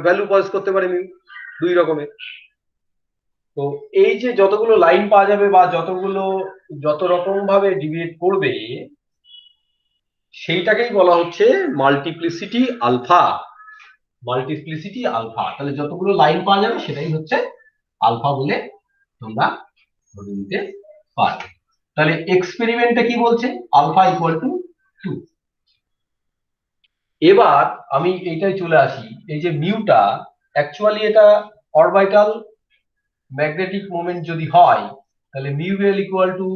ভ্যালু পজ করতে পারে মিউ, দুই রকমের। তো এই যে যতগুলো লাইন পাওয়া যাবে বা যত রকম ভাবে ডিভিয়েট করবে, সেইটাকেই বলা হচ্ছে মাল্টিপ্লিসিটি আলফা। মাল্টিপ্লিসিটি আলফা, তাহলে যতগুলো লাইন পাওয়া যাবে সেটাই হচ্ছে আলফা বলে তোমরা ধরে নিতে পারো। তাহলে এক্সপেরিমেন্টে কি বলছে, আলফা ইকুয়াল টু 2। এবার আমি এইটাই চলে আসি, এই যে মিউটা অ্যাকচুয়ালি এটা অরবিটাল ম্যাগনেটিক মোমেন্ট যদি হয়, তাহলে mu L equal to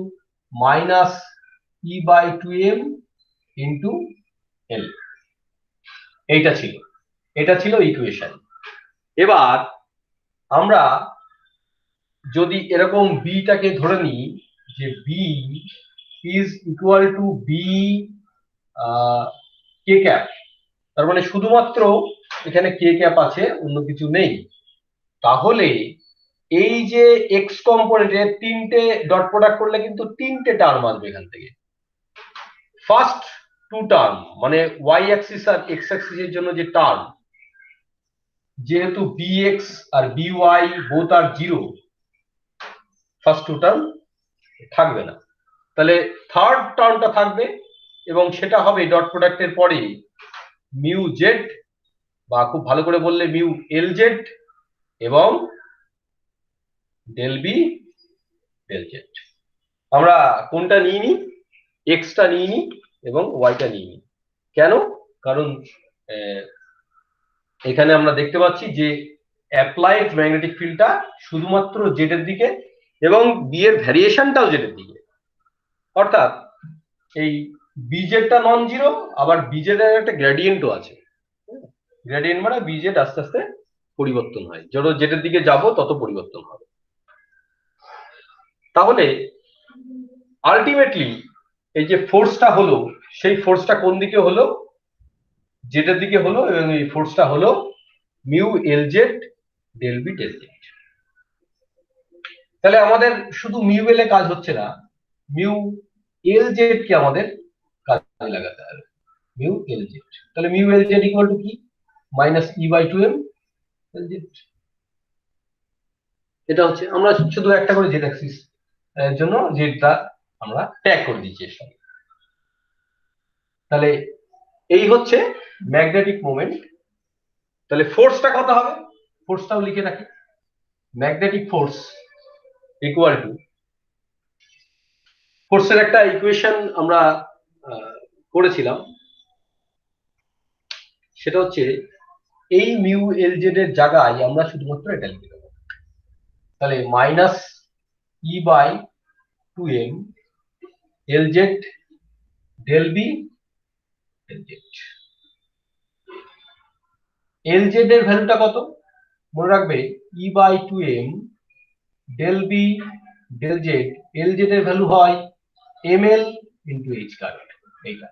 minus E by 2m into L. এটা ছিল ইকুয়েশন। এবার আমরা যদি এরকম বিটাকে ধরে নিই যে B is equal to B K cap, তার মানে শুধুমাত্র এখানে কে ক্যাপ আছে, অন্য কিছু নেই, তাহলে এই যে এক্স কম্পোনেন্টের তিনটে ডট প্রোডাক্ট করলে কিন্তু তিনটে টার্ম আসবে এখান থেকে। ফার্স্ট টু টার্ম মানে ওয়াই অ্যাক্সিস আর এক্স অ্যাক্সিসের জন্য যে টার্ম, যেহেতু bx আর by বোথ আর জিরো, ফার্স্ট টু টার্ম থাকবে না, তাহলে থার্ড টার্মটা থাকবে, এবং সেটা হবে ডট প্রোডাক্টের পরে মিউ জেড, বা খুব ভালো করে বললে মিউ এল জেড এবং ডেল বি ডেল জেড। আমরা কোনটা নিয়ে নিই, এক্সটা নিয়ে নিই এবং ওয়াইটা নিয়ে নিই। কেন? কারণ এখানে আমরা দেখতে পাচ্ছি যে অ্যাপ্লাইড ম্যাগনেটিক ফিল্ডটা শুধুমাত্র জেড এর দিকে এবং বি এর ভ্যারিয়েশনটাও জেড এর দিকে, অর্থাৎ এই বিজেডটা নন জিরো, আবার বিজেড এর একটা গ্রেডিয়েন্টও আছে। গ্রেডিয়েন্ট মানে বিজেড আস্তে আস্তে পরিবর্তন হয়, যত জেড এর দিকে যাব তত পরিবর্তন হবে। তাহলে আলটিমেটলি এই যে ফোর্সটা হলো, সেই ফোর্সটা কোন দিকে হলো, জেড এর দিকে হলো, এবং এই ফোর্সটা হলো mu L Z del B del Z. তাহলে আমাদের শুধু মিউ এল এ কাজ হচ্ছে না, মিউ এল জেড কে আমাদের কাজে লাগাতে হবে। Mu L Z. তাহলে mu L Z equal to কি? Minus E by two M L Z. এটা হচ্ছে, আমরা শুধু একটা করে জেড অ্যাক্সিস এর জন্য জেডটা আমরা ট্যাগ করে দিচ্ছি এর সঙ্গে। তাহলে এই হচ্ছে ম্যাগনেটিক মোমেন্ট। তাহলে ফোর্সটা কত হবে? ফোর্সটাও লিখে রাখি। ম্যাগনেটিক ফোর্স ইকুয়াল টু, ফোর্সের একটা ইকুয়েশন আমরা করেছিলাম, সেটা হচ্ছে এই মিউ এল জেড এর জায়গায় আমরা শুধুমাত্র এটা লিখে দেবো। তাহলে minus E by two M L Z del B L Z. L Z এর ভ্যালুটা কত মনে রাখবে? E by two M del B del Z. L Z এর ভ্যালু হয় M L into H current. এইটা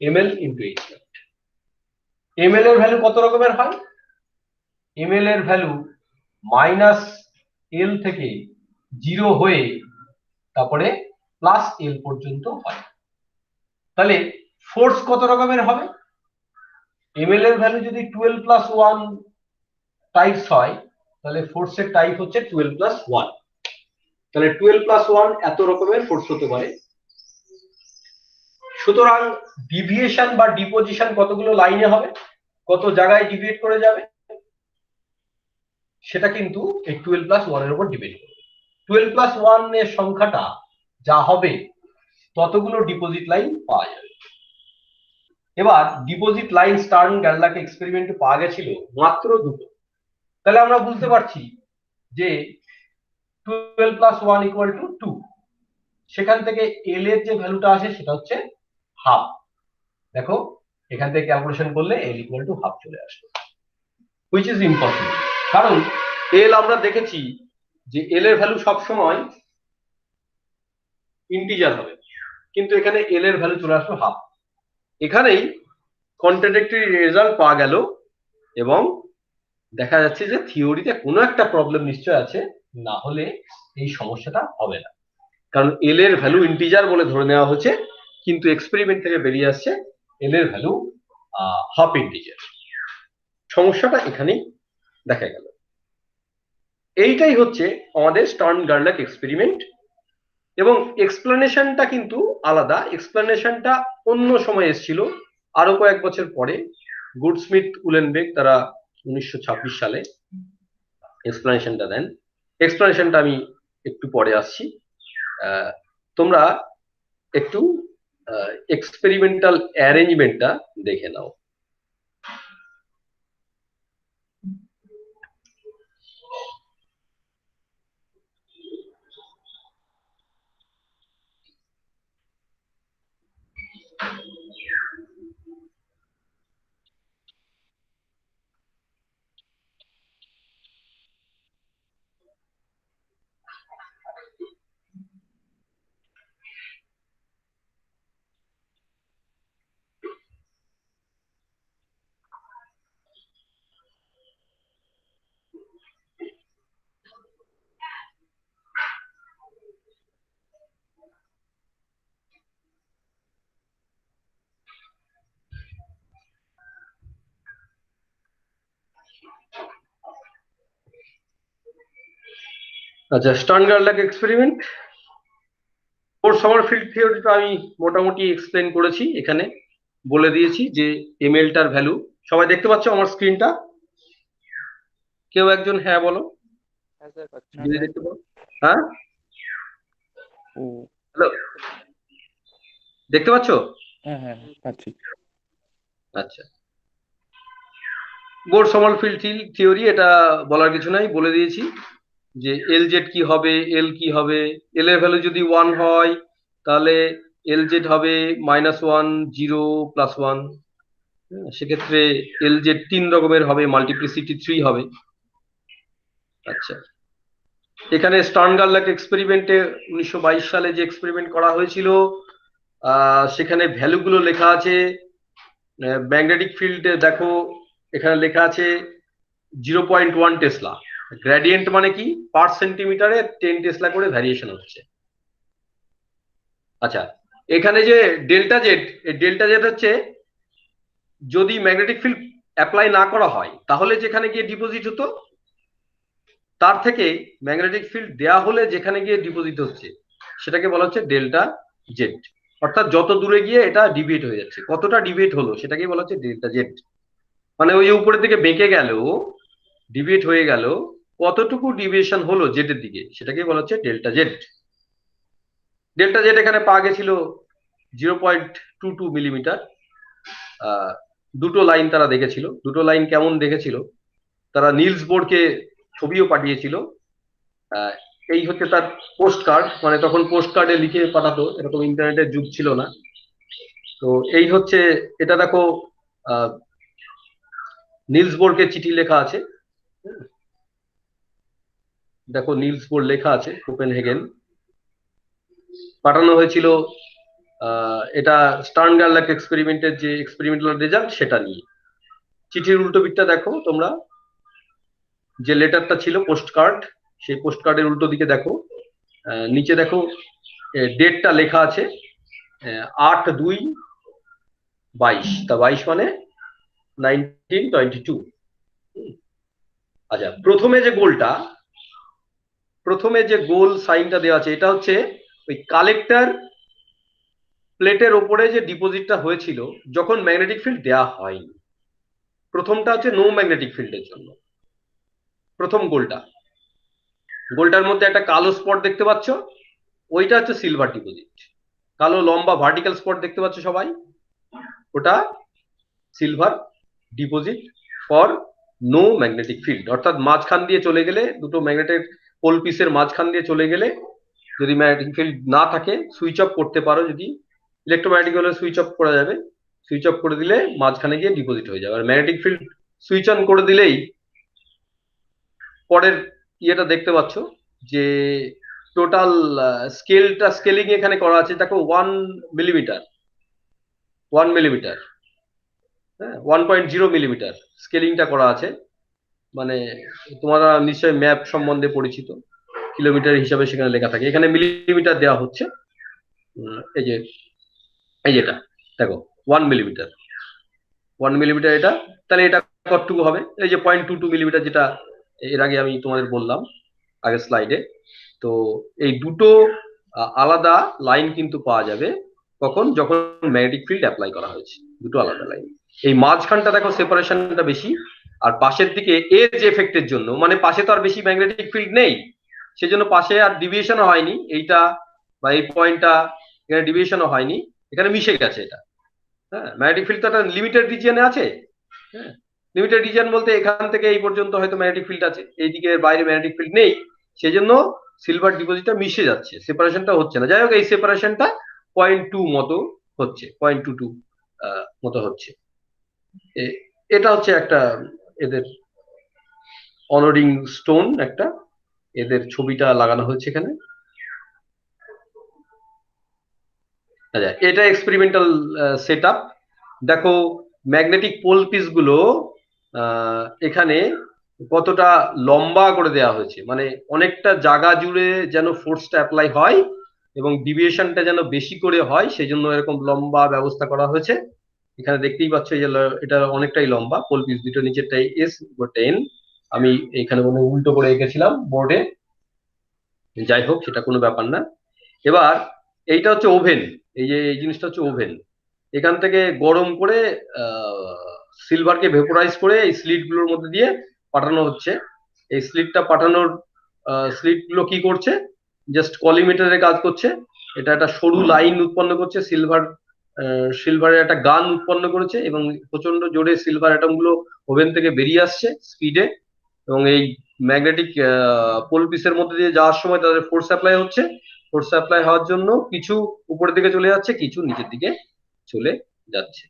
M L into H current. M L এর value কত রকমের হয়? এম এল এর ভ্যালু মাইনাস এল থেকে জিরো হয়ে তারপরে প্লাস এল পর্যন্ত হয়। তাহলে ফোর্স কত রকমের হবে? এম এল এর ভ্যালু যদি 12 প্লাস 1 টাইপস হয়, তাহলে ফোর্সের টাইপ হচ্ছে 12 প্লাস 1। তাহলে 12 প্লাস 1 এত রকমের ফোর্স হতে পারে। সুতরাং ডিভিয়েশন বা ডিপোজিশন কতগুলো লাইনে হবে, কত জায়গায় ডিভিয়েট করে যাবে, সেটা কিন্তু এই 12 প্লাস 1 এর উপর ডিপেন্ড করবে। 12 প্লাস 1 এর সংখ্যাটা যা হবে ততগুলো ডিপোজিট লাইন পাওয়া যাবে। এবার ডিপোজিট লাইন স্টার্ন গ্যারলাক এক্সপেরিমেন্টে পাওয়া গেছিল মাত্র দুটো। তাহলে আমরা বুঝতে পারছি যে 12 প্লাস 1 ইকুয়াল টু 2। সেখান থেকে এল এর যে ভ্যালুটা আসে সেটা হচ্ছে হাফ। দেখো এখান থেকে ক্যালকুলেশন করলে এল ইকুয়াল টু হাফ চলে আসবে, হুইচ ইজ ইম্পসিবল। কারণ এল আমরা দেখেছি যে এল এর ভ্যালু সবসময় ইন্টিজার হবে, কিন্তু এখানে এল এর ভ্যালু চলে আসবে হাফ। এখানেই কন্ট্রাডিক্টরি রেজাল্ট পাওয়া গেল এবং দেখা যাচ্ছে যে থিওরিতে কোনো একটা প্রবলেম নিশ্চয় আছে, না হলে এই সমস্যাটা হবে না। কারণ এল এর ভ্যালু ইন্টিজার বলে ধরে নেওয়া হচ্ছে, কিন্তু এক্সপেরিমেন্ট থেকে বেরিয়ে আসছে এল এর ভ্যালু হাফ ইন্টিজার। সমস্যাটা এখানেই দেখা গেল। এইটাই হচ্ছে আমাদের স্টার্ন গার্লাক এক্সপেরিমেন্ট, এবং এক্সপ্লেনেশনটা কিন্তু আলাদা। এক্সপ্লেনেশনটা অন্য সময় এসেছিল, আরো কয়েক বছর পরে গুডস্মিথ উলেনবেক তারা 1926 সালে এক্সপ্লেনেশনটা দেন। এক্সপ্লেনেশনটা আমি একটু পরে আসছি, তোমরা একটু এক্সপেরিমেন্টাল অ্যারেঞ্জমেন্টটা দেখে নাও। আচ্ছা, স্টার্ন গার্লাক এক্সপেরিমেন্ট ওর সমারফিল্ড থিওরিটা আমি মোটামুটি এক্সপ্লেন করেছি, এখানে বলে দিয়েছি যে এমএলটার ভ্যালু। সবাই দেখতে পাচ্ছ আমার স্ক্রিনটা? কেউ একজন হ্যাঁ বলো যদি দেখতে পাও। হ্যাঁ, হ্যালো, দেখতে পাচ্ছ? হ্যাঁ পাচ্ছি। আচ্ছা, বোর সমারফিল্ড থিওরি, এটা বলার কিছু নাই, বলে দিয়েছি যে এল জেড কি হবে, এল কি হবে। এল এর ভ্যালু যদি 1 হয় তাহলে এল জেড হবে -1 0 +1। সেক্ষেত্রে এল জেড 3 রকমের হবে, মাল্টিপ্লিসিটি 3 হবে। আচ্ছা, এখানে স্টার্ন গার্লাক এক্সপেরিমেন্টে 1922 সালে যে এক্সপেরিমেন্ট করা হয়েছিল সেখানে ভ্যালুগুলো লেখা আছে। ম্যাগনেটিক ফিল্ডে দেখো এখানে লেখা আছে 0.1 টেসলা। গ্রেডিয়েন্ট মানে কি? পার সেন্টিমিটারে 10 টেসলা করে ভ্যারিয়েশন হচ্ছে। আচ্ছা, এখানে যে ডেল্টা জেড, এই ডেল্টা জেড হচ্ছে যদি ম্যাগনেটিক ফিল্ড অ্যাপ্লাই না করা হয় তাহলে যেখানে গিয়ে ডিপোজিট হতো, তার থেকে ম্যাগনেটিক ফিল্ড দেয়া হলে যেখানে গিয়ে ডিপোজিট হচ্ছে সেটাকে বলা হচ্ছে ডেল্টা জেড। অর্থাৎ যত দূরে গিয়ে এটা ডিভিয়েট হয়ে যাচ্ছে, কতটা ডিভিয়েট হলো সেটাকে বলা হচ্ছে ডেল্টা জেড। মানে ওই যে উপরের দিকে বেঁকে গেল, ডিভিয়েট হয়ে গেল, কতটুকু ডিভিয়েশন হলো জেড এর দিকে সেটাকে বলা হচ্ছে ডেল্টা জেড। ডেল্টা জেড এখানে পাওয়া গেছিল 0.22 মিলিমিটার। দুটো লাইন তারা দেখেছিল। দুটো লাইন কেমন দেখেছিল, তারা নিলস বোরকে ছবিও পাঠিয়েছিল। এই হচ্ছে তার পোস্ট কার্ড, মানে তখন পোস্ট কার্ডে লিখে পাঠাতো, এরকম ইন্টারনেটের যুগ ছিল না। তো এই হচ্ছে, এটা দেখো নিলস বোরকে চিঠি লেখা আছে, দেখো নিলস বোর লেখা আছে কোপেনহেগেন, পাঠানো হয়েছিল এটা স্টার্নগার্লাক এক্সপেরিমেন্টের যে এক্সপেরিমেন্টাল রেজাল্ট সেটা নিয়ে। চিঠির উল্টো পিঠটা দেখো তোমরা, যে লেটারটা ছিল পোস্ট কার্ড, সেই পোস্ট কার্ডের উল্টো দিকে দেখো, নিচে দেখো ডেটটা লেখা আছে 8/2/22। তা 22 মানে 1922। আচ্ছা, প্রথমে যে গোল সাইনটা দেওয়া আছে এটা হচ্ছে ওই কালেক্টর প্লেটের ওপরে যে ডিপোজিটটা হয়েছিল যখন ম্যাগনেটিক ফিল্ড দেওয়া হয়নি। প্রথমটা হচ্ছে নো ম্যাগনেটিক ফিল্ডের জন্য, প্রথম গোলটার মধ্যে একটা কালো স্পট দেখতে পাচ্ছ, ওইটা হচ্ছে সিলভার ডিপোজিট। কালো লম্বা ভার্টিক্যাল স্পট দেখতে পাচ্ছ সবাই, ওটা silver deposit for no magnetic field. অর্থাৎ মাঝখান দিয়ে চলে গেলে, দুটো ম্যাগনেটের পোল পিসের মাঝখান দিয়ে চলে গেলে যদি ম্যাগনেটিক ফিল্ড না থাকে, সুইচ অফ করতে পারো, যদি ইলেকট্রোম্যাগনেটিক হলে সুইচ অফ করা যাবে, সুইচ অফ করে দিলে মাঝখানে গিয়ে ডিপোজিট হয়ে যাবে। আর ম্যাগনেটিক ফিল্ড সুইচ অন করে দিলেই পরের ইয়েটা দেখতে পাচ্ছ যে টোটাল স্কেলিং এখানে করা আছে, দেখো 1 মিলিমিটার, 1 মিলিমিটার, হ্যাঁ 1.0 মিলিমিটার স্কেলিংটা করা আছে। মানে তোমরা নিশ্চয়ই ম্যাপ সম্বন্ধে পরিচিত, কিলোমিটার হিসাবে সেখানে লেখা থাকে, এখানে মিলিমিটার দেওয়া হচ্ছে। এই যে যেটা দেখো 1 মিলিমিটার, 1 মিলিমিটার এটা, তাহলে এটা কতটুকু হবে, এই যে 0.22 মিলিমিটার, যেটা এর আগে আমি তোমাদের বললাম আগের স্লাইডে। তো এই দুটো আলাদা লাইন কিন্তু পাওয়া যাবে কখন, যখন ম্যাগনেটিক ফিল্ড অ্যাপ্লাই করা হয়েছে, দুটো আলাদা লাইন। এই মাঝখানটা দেখো সেপারেশনটা বেশি, আর পাশের দিকে এজ এফেক্টের জন্য, মানে পাশে তো আর বেশি ম্যাগনেটিক ফিল্ড নেই, সেজন্য পাশে আর ডিভিয়েশনও হয়নি, এইটা বা এই পয়েন্টটা এখানে ডিভিয়েশনও হয়নি, এখানে মিশে গেছে এটা। হ্যাঁ, ম্যাগনেটিক ফিল্ড তো একটা লিমিটেড রিজিয়নে আছে। হ্যাঁ, লিমিটেড রিজিয়ন বলতে এখান থেকে এই পর্যন্ত হয়তো ম্যাগনেটিক ফিল্ড আছে, এইদিকে বাইরে ম্যাগনেটিক ফিল্ড নেই, সেজন্য সিলভার ডিপোজিটটা মিশে যাচ্ছে, সেপারেশনটা হচ্ছে না। যাই হোক, এই সেপারেশনটা 0.2 মতো হচ্ছে, 0.22 মতো হচ্ছে। এটা হচ্ছে একটা এদের অনারিং স্টোন, একটা এদের ছবিটা লাগানো হয়েছে এখানে। আচ্ছা, এটা এক্সপেরিমেন্টাল সেটআপ। দেখো ম্যাগনেটিক পোল পিস গুলো এখানে কতটা লম্বা করে দেওয়া হয়েছে, মানে অনেকটা জায়গা জুড়ে যেন ফোর্সটা অ্যাপ্লাই হয় এবং ডিভিয়েশনটা যেন বেশি করে হয়, সেই জন্য এরকম লম্বা ব্যবস্থা করা হয়েছে। এখানে দেখতেই পাচ্ছ যে এটা অনেকটাই লম্বা, পোল পিস দুটো, নিচেরটাই এস, উপরটা এন। আমি এখানে মনে উল্টো করে এঁকেছিলাম বোর্ডে, যাই হোক সেটা কোনো ব্যাপার না। এবার এইটা হচ্ছে ওভেন, এই যে এই জিনিসটা হচ্ছে ওভেন, এখান থেকে গরম করে সিলভারকে ভেপোরাইজ করে এই স্লিট গুলোর মধ্যে দিয়ে পাঠানো হচ্ছে। এই স্লিটটা পাঠানোর স্লিট গুলো কি করছে, জাস্ট কলিমিটারের কাজ করছে। এটা একটা সরু লাইন উৎপন্ন করছে, সিলভারের একটা গান উৎপন্ন করেছে, এবং প্রচন্ড জোরে সিলভার অ্যাটম গুলো ওভেন থেকে বেরিয়ে আসছে স্পিডে, এবং এই ম্যাগনেটিক পোল পিসের মধ্যে দিয়ে যাওয়ার সময় তাদের ফোর্স অ্যাপ্লাই হচ্ছে। ফোর্স অ্যাপ্লাই হওয়ার জন্য কিছু উপরের দিকে চলে যাচ্ছে, কিছু নিচের দিকে চলে যাচ্ছে।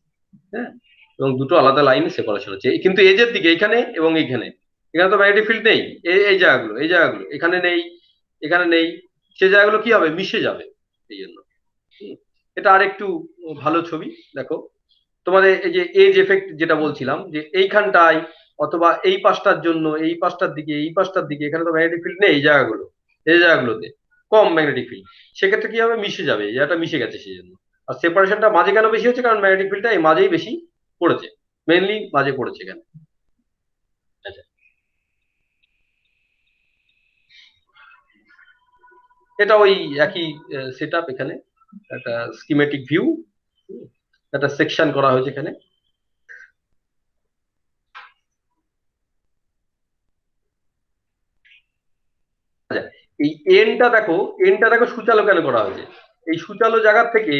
হ্যাঁ, এবং দুটো আলাদা লাইনে সেপারেশন হচ্ছে, কিন্তু এজের দিকে এখানে এবং এইখানে, এখানে তো ম্যাগনেটিক ফিল্ড নেই, এই জায়গাগুলো এখানে নেই, এখানে নেই, সে জায়গাগুলো কি হবে, মিশে যাবে। এই জন্য এটা আরেকটু ভালো ছবি দেখো তোমাদের, এই যে এজ এফেক্ট যেটা বলছিলাম, যে এইখানটায় অথবা এই পাশটার জন্য, এই পাশটার দিকে, এই পাশটার দিকে, এখানে তো ম্যাগনেটিক ফিল্ড নেই, এই জায়গাগুলোতে কম ম্যাগনেটিক ফিল্ড, সেক্ষেত্রে কি হবে, মিশে যাবে, এই জায়গাটা মিশে গেছে সেই জন্য। আর সেপারেশনটা মাঝে কেন বেশি হচ্ছে, কারণ ম্যাগনেটিক ফিল্ডটা এই মাঝেই বেশি পড়েছে, মেইনলি মাঝে পড়েছে এখানে। আচ্ছা, এটা ওই একই সেট আপ, এখানে একটা স্কিমেটিক ভিউ, একটা সেকশন করা হয়েছে এখানে। আচ্ছা, এই এনটা দেখো সূচালো কেন করা হয়েছে? এই সূচালো জায়গা থেকে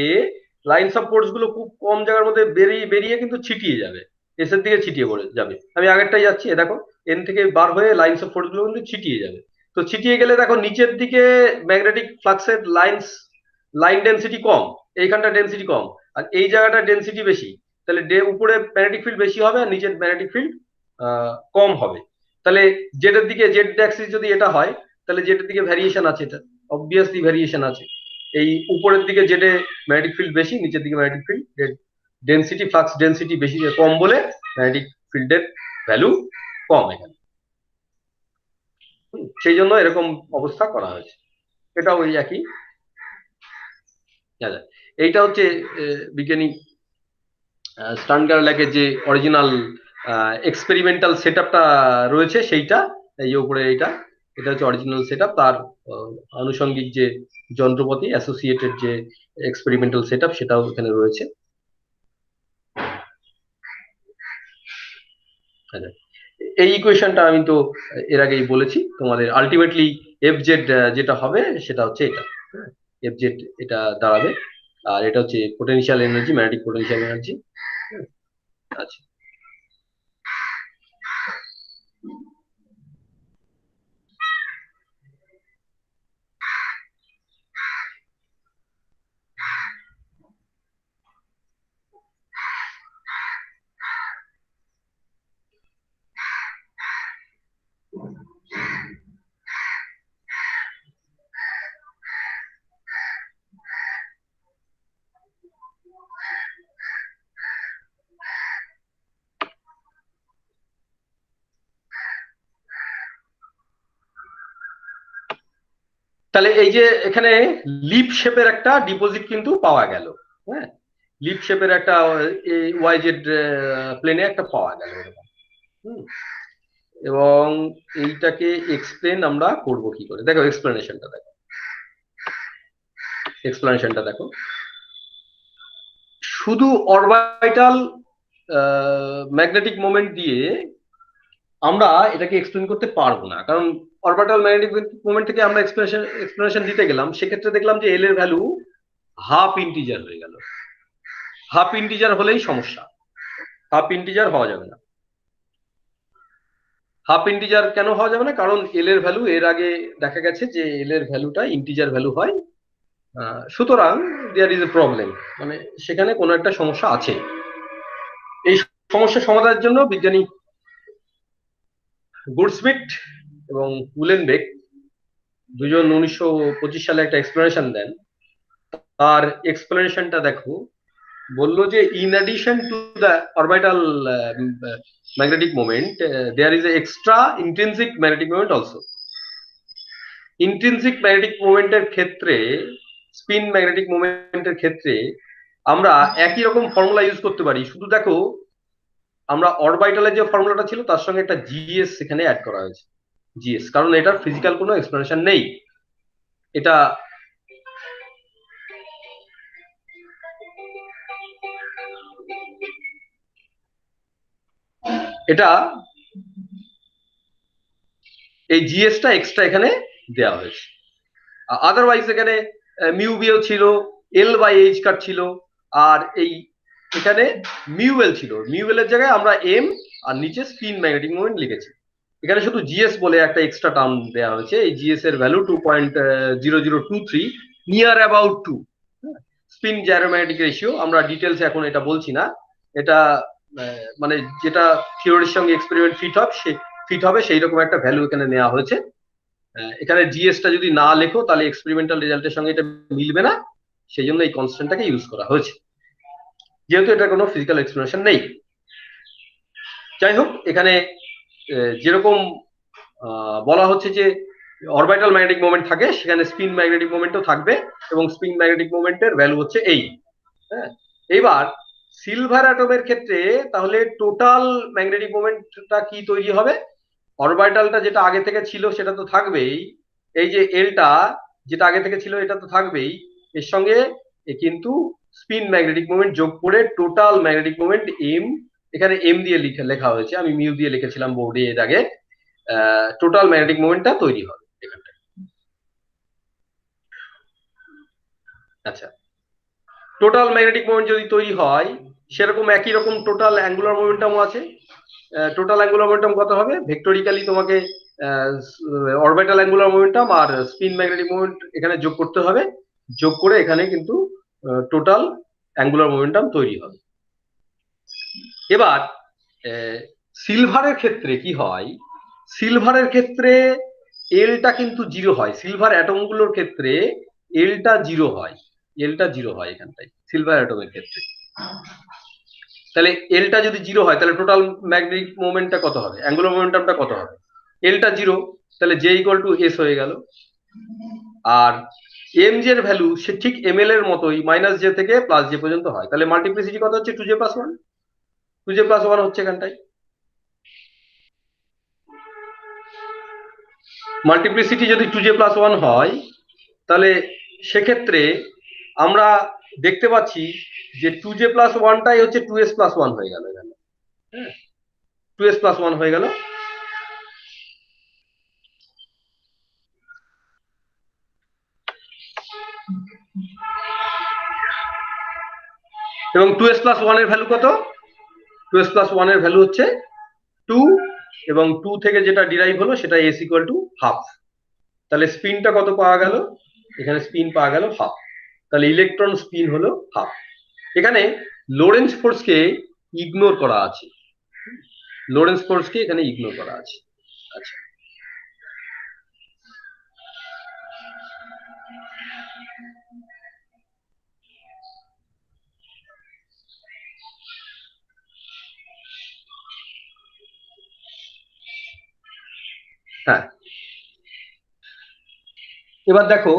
লাইনস অফ ফোর্স গুলো খুব কম জায়গার মধ্যে বেরিয়ে বেরিয়ে কিন্তু ছিটিয়ে যাবে, এস এর দিকে ছিটিয়ে পড়ে যাবে। আমি আগেরটাই যাচ্ছি, এ দেখো এন থেকে বার হয়ে লাইনস অফ ফোর্স গুলো কিন্তু ছিটিয়ে যাবে। তো ছিটিয়ে গেলে দেখো নিচের দিকে ম্যাগনেটিক ফ্লাক্সের লাইন ডেন্সিটি কম, এইখানটা ডেন্সিটি কম, আর এই জায়গাটা ডেন্সিটি বেশি। তাহলে উপরে ম্যাগনেটিক ফিল্ড বেশি হবে আর নিচের ম্যাগনেটিক ফিল্ড কম হবে। তাহলে জেড দিকে, জেড অ্যাক্সিস যদি এটা হয়, তাহলে জেড দিকে ভ্যারিয়েশন আছে, এটা অবভিয়াসলি ভ্যারিয়েশন আছে। এই উপরের দিকে জেডে ম্যাগনেটিক ফিল্ড বেশি, নিচের দিকে magnetic field density, flux density বেশি কম বলে ম্যাগনেটিক ফিল্ডের ভ্যালু কম এখানে। সেই জন্য এরকম অবস্থা করা হয়েছে। এটা ওই একই। এইটা হচ্ছে বিজ্ঞানী স্টার্নগারল্যাকের যে অরিজিনাল এক্সপেরিমেন্টাল সেট আপটা রয়েছে সেইটা, এই উপরে এটা, এটা হচ্ছে অরিজিনাল সেট আপ। তার আনুষঙ্গিক যে যন্ত্রপাতি অ্যাসোসিয়েটেড যে এক্সপেরিমেন্টাল সেট আপ সেটাও এখানে রয়েছে। এই ইকুয়েশনটা আমি তো এর আগেই বলেছি তোমাদের, আলটিমেটলি এফ জেড যেটা হবে সেটা হচ্ছে এটা, এফ জেড এটা দাঁড়াবে। আর এটা হচ্ছে potential energy, magnetic potential energy. আচ্ছা, তাহলে এই যে এখানে লিপ শেপের একটা ডিপোজিট কিন্তু পাওয়া গেল। হ্যাঁ, লিপ শেপের একটা ওয়াই জেড প্লেনে একটা পাওয়া গেল এরকম। হুম, এবং এইটাকে এক্সপ্লেন আমরা করব কি করে, দেখো এক্সপ্লেনেশনটা দেখো, এক্সপ্লেনেশনটা দেখো। শুধু অরবিটাল ম্যাগনেটিক মোমেন্ট দিয়ে আমরা এটাকে এক্সপ্লেন করতে পারবো না, কারণ অরবিটাল ম্যাগনেটিক মোমেন্ট থেকে আমরা এক্সপ্লেনেশন দিতে গেলাম, সেক্ষেত্রে দেখলাম যে এল এর ভ্যালু হাফ ইন্টিজার হয়ে গেল। হাফ ইন্টিজার হলেই সমস্যা, হাফ ইন্টিজার হওয়া যাবে না। হাফ ইন্টিজার কেন হওয়া যাবে না? কারণ এল এর ভ্যালু এর আগে দেখা গেছে যে এল এর ভ্যালুটা ইন্টিজার ভ্যালু হয়। সুতরাং দেয়ার ইজ এ প্রবলেম, মানে সেখানে কোনো একটা সমস্যা আছে। এই সমস্যা সমাধানের জন্য বিজ্ঞানী গুডস্মিট এবং উলেনবেক দুজন 1925 সালে একটা এক্সপ্লেনেশন দেন। তার এক্সপ্লেনেশনটা দেখো, বললো যে in addition to the orbital magnetic moment there is a extra intrinsic magnetic moment also. Intrinsic magnetic মোমেন্টের ক্ষেত্রে, স্পিন ম্যাগনেটিক মোমেন্টের ক্ষেত্রে আমরা একই রকম ফর্মুলা ইউজ করতে পারি। শুধু দেখো, আমরা অরবিটালের যে ফর্মুলাটা ছিল তার সঙ্গে একটা জিএস এখানে অ্যাড করা হয়েছে, জিএস, কারণ এটার ফিজিক্যাল কোনো এক্সপ্লেনেশন নেই। এটা এটা এই জিএসটা এক্সট্রা এখানে দেওয়া হয়েছে। আদারওয়াইজ এখানে মিউবিও ছিল, এল বাই এইচ কাট ছিল, আর এই এখানে মিউএল ছিল। মিউএল এর জায়গায় আমরা এম আর নিচে স্পিন ম্যাগনেটিক মোমেন্ট লিখেছি। এখানে শুধু জিএস বলে একটা এক্সট্রা টার্ম দেওয়া হয়েছে। এই জিএস এর value 2.0023, near about 2। Spin gyromagnetic ratio, আমরা ডিটেলস এখন এটা বলছি না। এটা মানে যেটা থিওরির সঙ্গে এক্সপেরিমেন্ট ফিট হবে সেই রকম একটা ভ্যালু এখানে নেওয়া হয়েছে। এখানে জিএসটা যদি না লেখো তাহলে এক্সপেরিমেন্টাল রেজাল্টের সঙ্গে এটা মিলবে না, সেই জন্য এই কনস্ট্যান্টটাকে ইউজ করা হয়েছে, যেহেতু এটা কোনো ফিজিক্যাল এক্সপ্লেনেশন নেই। যাই হোক, এখানে যেরকম বলা হচ্ছে যে অরবিটাল ম্যাগনেটিক মোমেন্ট থাকে, সেখানে স্পিন ম্যাগনেটিক মোমেন্টও থাকবে, এবং স্পিন ম্যাগনেটিক মোমেন্টের ভ্যালু হচ্ছে এই। হ্যাঁ, এবার সিলভার অ্যাটমের ক্ষেত্রে তাহলে টোটাল ম্যাগনেটিক মোমেন্টটা কি তৈরি হবে? অরবিটালটা যেটা আগে থেকে ছিল সেটা তো থাকবেই, এই যে এলটা যেটা আগে থেকে ছিল এটা তো থাকবেই, এর সঙ্গে কিন্তু স্পিন ম্যাগনেটিক মোমেন্ট যোগ করে টোটাল ম্যাগনেটিক মোমেন্ট এম, এখানে এম দিয়ে লেখা হয়েছে, আমি মিউ দিয়ে লিখেছিলাম বোর্ডে এর আগে, টোটাল ম্যাগনেটিক মোমেন্টটা তৈরি হবে এখানটায়। আচ্ছা, টোটাল ম্যাগনেটিক মোমেন্ট যদি তৈরি হয় সেরকম একই রকম টোটাল অ্যাঙ্গুলার মোমেন্টামও আছে। টোটাল অ্যাঙ্গুলার মোমেন্টাম কত হবে? ভেক্টরিক্যালি তোমাকে অরবিটাল অ্যাঙ্গুলার মোমেন্টাম আর স্পিন ম্যাগনেটিক মোমেন্ট এখানে যোগ করতে হবে, যোগ করে এখানে কিন্তু টোটাল অ্যাঙ্গুলার মোমেন্টাম তৈরি হবে। এবার সিলভারের ক্ষেত্রে কি হয়? সিলভারের ক্ষেত্রে এলটা কিন্তু জিরো হয়, সিলভার অ্যাটমগুলোর ক্ষেত্রে এলটা জিরো হয়, এলটা জিরো হয় এখানটায় সিলভার অ্যাটমের ক্ষেত্রে। তাহলে এলটা যদি জিরো হয় তাহলে টোটাল ম্যাগনেটিক মোমেন্টটা কত হবে, অ্যাঙ্গুলার মোমেন্টামটা কত হবে? এলটা জিরো, তাহলে জে ইকুয়াল টু এস হয়ে গেল। আর এম জে এর ভ্যালু সে ঠিক এম এল এর মতোই মাইনাস জে থেকে প্লাস জে পর্যন্ত হয়, তাহলে মাল্টিপ্লিসিটি কত হচ্ছে? Two J plus one, two J plus one হচ্ছে এখানটায়। মাল্টিপ্লিসিটি যদি টু জে প্লাস ওয়ান হয় তাহলে সেক্ষেত্রে আমরা দেখতে পাচ্ছি যে টু জে প্লাস ওয়ানটাই হচ্ছে টু এস প্লাস ওয়ান হয়ে গেল এখানে, হ্যাঁ, টু এস প্লাস ওয়ান হয়ে গেল। এবং টু এস প্লাস ওয়ান এর ভ্যালু কত? টু এস প্লাস ওয়ান এর ভ্যালু হচ্ছে টু, এবং টু থেকে যেটা ডিরাইভ হলো সেটা এস ইকুয়াল টু হাফ। তাহলে স্পিনটা কত পাওয়া গেল? এখানে স্পিন পাওয়া গেল হাফ, তাহলে ইলেকট্রন স্পিন হলো হাফ। এখানে লোরেন্স ফোর্সকে ইগনোর করা আছে, লোরেন্স ফোর্সকে এখানে ইগনোর করা আছে। আচ্ছা, হ্যাঁ, এবার দেখো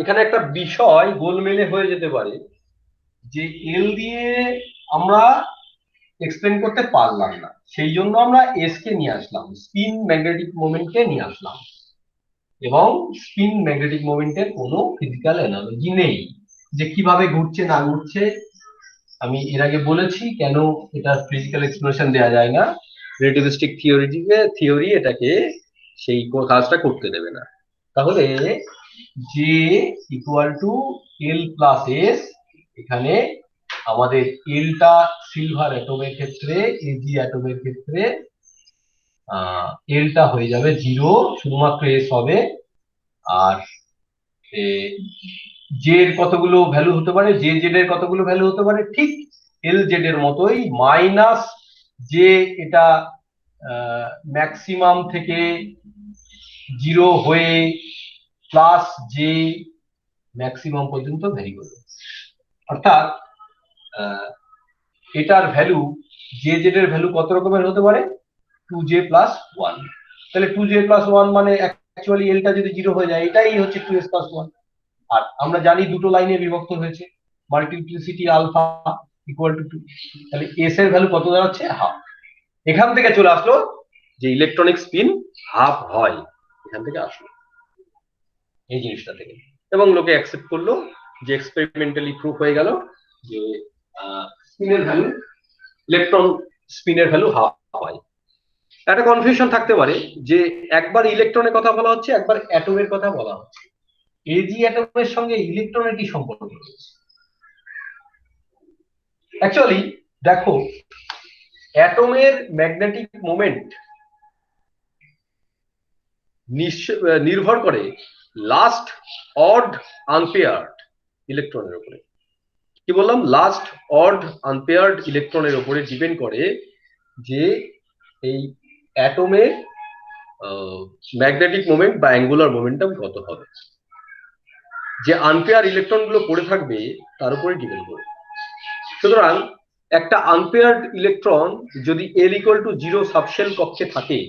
এখানে একটা বিষয় গোলমেলে হয়ে যেতে পারে যে এল দিয়ে আমরা এক্সপ্লেন করতে পারলাম না, সেই জন্য আমরা এস কে নিয়ে আসলাম, স্পিন ম্যাগনেটিক মোমেন্টকে নিয়ে আসলাম, এবং স্পিন ম্যাগনেটিক মোমেন্টের কোনো ফিজিক্যাল অ্যানালজি নেই যে কিভাবে ঘুরছে না ঘুরছে। আমি এর আগে বলেছি কেন এটা ফিজিক্যাল এক্সপ্লেনেশন দেওয়া যায় না, রিলেটিভিস্টিক থিওরি এটাকে সেই কাজটা করতে দেবে না। তাহলে জে ইকুয়াল টু এল প্লাস এস, এখানে আমাদের এলটা সিলভার অ্যাটমের ক্ষেত্রে, এজি অ্যাটমের ক্ষেত্রে এলটা হয়ে যাবে জিরো, শুধুমাত্র এস হবে। আর জে এর কতগুলো ভ্যালু হতে পারে, জে জেড এর কতগুলো ভ্যালু হতে পারে? ঠিক এল জেড এর মতোই, মাইনাস যে এটা ম্যাক্সিমাম থেকে জিরো হয়ে প্লাস জে ম্যাক্সিমাম পর্যন্ত ভ্যারি করবে। অর্থাৎ এটার ভ্যালু, জে জেড এর ভ্যালু কত রকমের হতে পারে? Two J plus one. তাহলে টু জে প্লাস ওয়ান মানে অ্যাকচুয়ালি এলটা যদি জিরো হয়ে যায় এটাই হচ্ছে টু এস প্লাস ওয়ান। আর আমরা জানি দুটো লাইনে বিভক্ত হয়েছে, multiplicity alpha equal to two, তাহলে এস এর ভ্যালু কত দাঁড়াচ্ছে? হাফ। এখান থেকে চলে আসলো যে ইলেকট্রনিক স্পিন হাফ হয়, এখান থেকে আসলো এই জিনিসটা থেকে, এবং লোকে অ্যাকসেপ্ট করলো, যে এক্সপেরিমেন্টালি প্রুফ হয়ে গেল যে স্পিনের ভ্যালু, ইলেকট্রন স্পিনের ভ্যালু হাফ হয়। একটা কনফিউশন থাকতে পারে যে একবার ইলেকট্রনের কথা বলা হচ্ছে, একবার অ্যাটমের কথা বলা হচ্ছে, এজি অ্যাটমের সঙ্গে ইলেকট্রনের কি সম্পর্ক রয়েছে? অ্যাকচুয়ালি দেখো, অ্যাটমের ম্যাগনেটিক মোমেন্ট নির্ভর করে লাস্ট অড আনপেয়ার্ড ইলেকট্রনের উপরে। কি বললাম? লাস্ট অড আনপেয়ার্ড ইলেকট্রনের উপরে ডিপেন্ড করে যে এই অ্যাটমের ম্যাগনেটিক মোমেন্ট বা অ্যাঙ্গুলার মোমেন্টাম কত হবে। যে আনপেয়ার ইলেকট্রন গুলো পড়ে থাকবে তার উপরে ডিপেন্ড করবে। সুতরাং একটা আনপেয়ার্ড ইলেকট্রন যদি এল ইকুয়াল টু জিরো সাবশেল কক্ষে থাকে,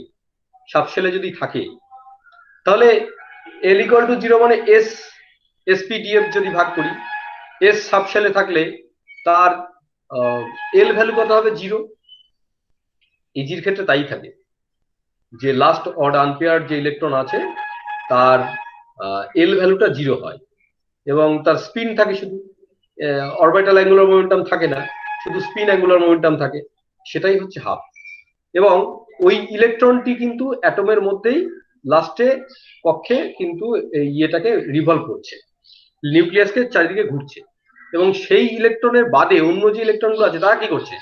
সাবশেলে যদি থাকে, তাহলে এল ইকুয়াল টু জিরো মানে এস, এসপিডিএফ যদি ভাগ করি, এস সাবশেলে থাকলে তার এল ভ্যালু কত হবে 0। ইজির ক্ষেত্রে তাই থাকে, যে লাস্ট অড আনপেয়ার যে ইলেকট্রন আছে তার এল ভ্যালুটা 0 হয়, এবং তার স্পিন থাকে শুধু, অরবিটাল অ্যাঙ্গুলার মোমেন্টাম থাকে না, শুধু স্পিন অ্যাঙ্গুলার মোমেন্টাম থাকে, সেটাই হচ্ছে হাফ। এবং ওই ইলেকট্রনটি কিন্তু অ্যাটমের মধ্যেই লাস্টে কক্ষে কিন্তু ইয়েটাকে রিভলভ করছে, নিউক্লিয়াসকে চারিদিকে ঘুরছে, এবং সেই ইলেকট্রনের বাদে অন্য যে ইলেকট্রনগুলো আছে তারা কি করছে,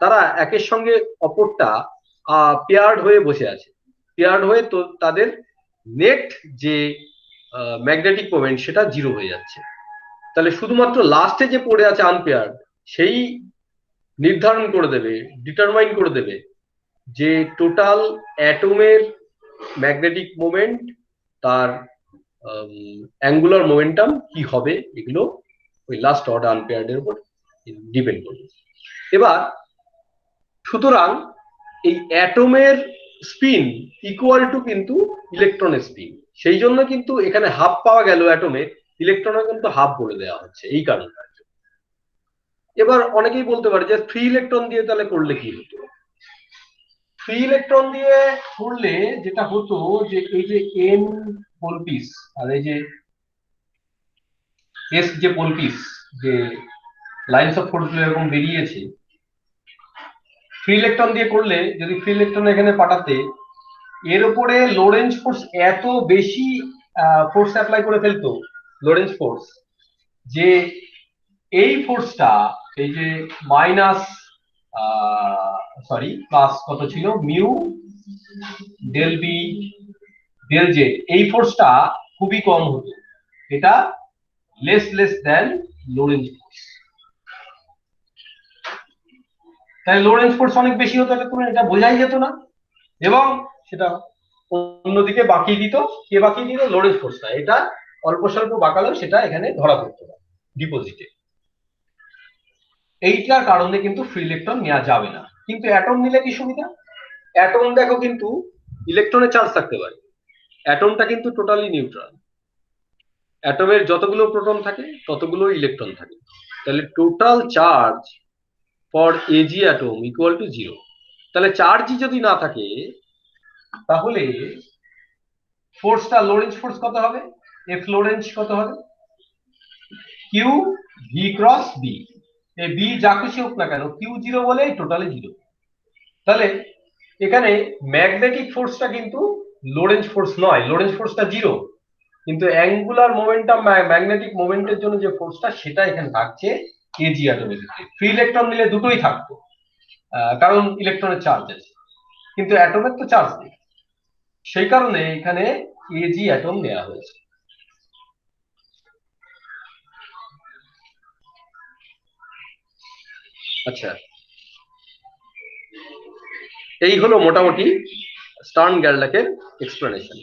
তারা একের সঙ্গে অপরটা পেয়ার্ড হয়ে বসে আছে, পেয়ার্ড হয়ে তো তাদের নেট যে ম্যাগনেটিক মোমেন্ট সেটা 0 হয়ে যাচ্ছে। তাহলে শুধুমাত্র লাস্টে যে পড়ে আছে আনপেয়ার্ড, সেই নির্ধারণ করে দেবে, ডিটারমাইন করে দেবে যে টোটাল অ্যাটমের ম্যাগনেটিক মোমেন্ট, তার অ্যাঙ্গুলার মোমেন্টাম কি হবে, এগুলো ওই লাস্ট অড আনপেয়ার্ড এর উপর ডিপেন্ড করবে। এবার সুতরাং এই অ্যাটমের স্পিন ইকুয়াল টু কিন্তু ইলেকট্রনের স্পিন, সেই জন্য কিন্তু এখানে হাফ পাওয়া গেল অ্যাটমে, ইলেকট্রনে কিন্তু হাফ বলে দেওয়া হচ্ছে এই কারণে। এবার অনেকেই বলতে পারে যে ফ্রি ইলেকট্রন দিয়ে তাহলে করলে কি হতো। ফ্রি ইলেকট্রন দিয়ে করলে যেটা হতো যে এই যে এন পোলপিস আর এই যে এস যে পোলপিস, যে লাইন্স অফ ফোর্স এরকম বেরিয়েছে, ফ্রি ইলেকট্রন দিয়ে করলে যদি ফ্রি ইলেকট্রন এখানে পাঠাতে, এর উপরে লোরেন্জ ফোর্স এত বেশি ফোর্স অ্যাপ্লাই করে ফেলতো, লোরেন্জ ফোর্স, যে এই ফোর্সটা এই যে মাইনাস সরি প্লাস কত ছিল mu del B del Z, এই ফোর্সটা খুবই কম হতো, এটা লেস দেন লোরেন্জ ফোর্স। তাই লোরেন্জ ফোর্স অনেক বেশি হতো, এটা বোঝাই যেত না, এবং সেটা অন্যদিকে বাঁকিয়ে দিত। কে বাঁকিয়ে দিত? লোরেন্জ ফোর্সটা। এটা অল্প স্বল্প বাঁকালেও সেটা এখানে ধরা পড়তো না ডিপোজিটে। এইটার কারণে কিন্তু ফ্রি ইলেকট্রন নেওয়া যাবে না। কিন্তু অ্যাটম নিলে কি সুবিধা? অ্যাটম দেখো কিন্তু ইলেকট্রনের চার্জ থাকতে পারে, অ্যাটমটা কিন্তু টোটালি নিউট্রাল, অ্যাটমের যতগুলো প্রোটন থাকে ততগুলো ইলেকট্রন থাকে, তাহলে total charge for AG atom equal to 0। তাহলে চার্জই যদি না থাকে তাহলে ফোর্সটা লোরেন্জ ফোর্স কত হবে? এফ লোরেন্জ কত হবে? Q V cross B. এই বি যা খুশি হোক না কেন, কিউ 0 বলে টোটালি 0। তাহলে এখানে ম্যাগনেটিক ফোর্সটা কিন্তু লোরেন্জ ফোর্স নয়, লোরেন্জ ফোর্সটা 0, কিন্তু অ্যাঙ্গুলার মোমেন্টাম ম্যাগনেটিক মোমেন্টের জন্য যে ফোর্সটা সেটা এখানে থাকছে এজি অ্যাটমের ক্ষেত্রে। ফ্রি ইলেকট্রন নিলে দুটোই থাকতো, কারণ ইলেকট্রনের চার্জ আছে, কিন্তু অ্যাটমের তো চার্জ নেই, সেই কারণে এখানে এজি অ্যাটম নেওয়া হয়েছে। আচ্ছা, এই হলো মোটামুটি স্টার্ন গ্যারল্যাকের এক্সপ্লেনেশন।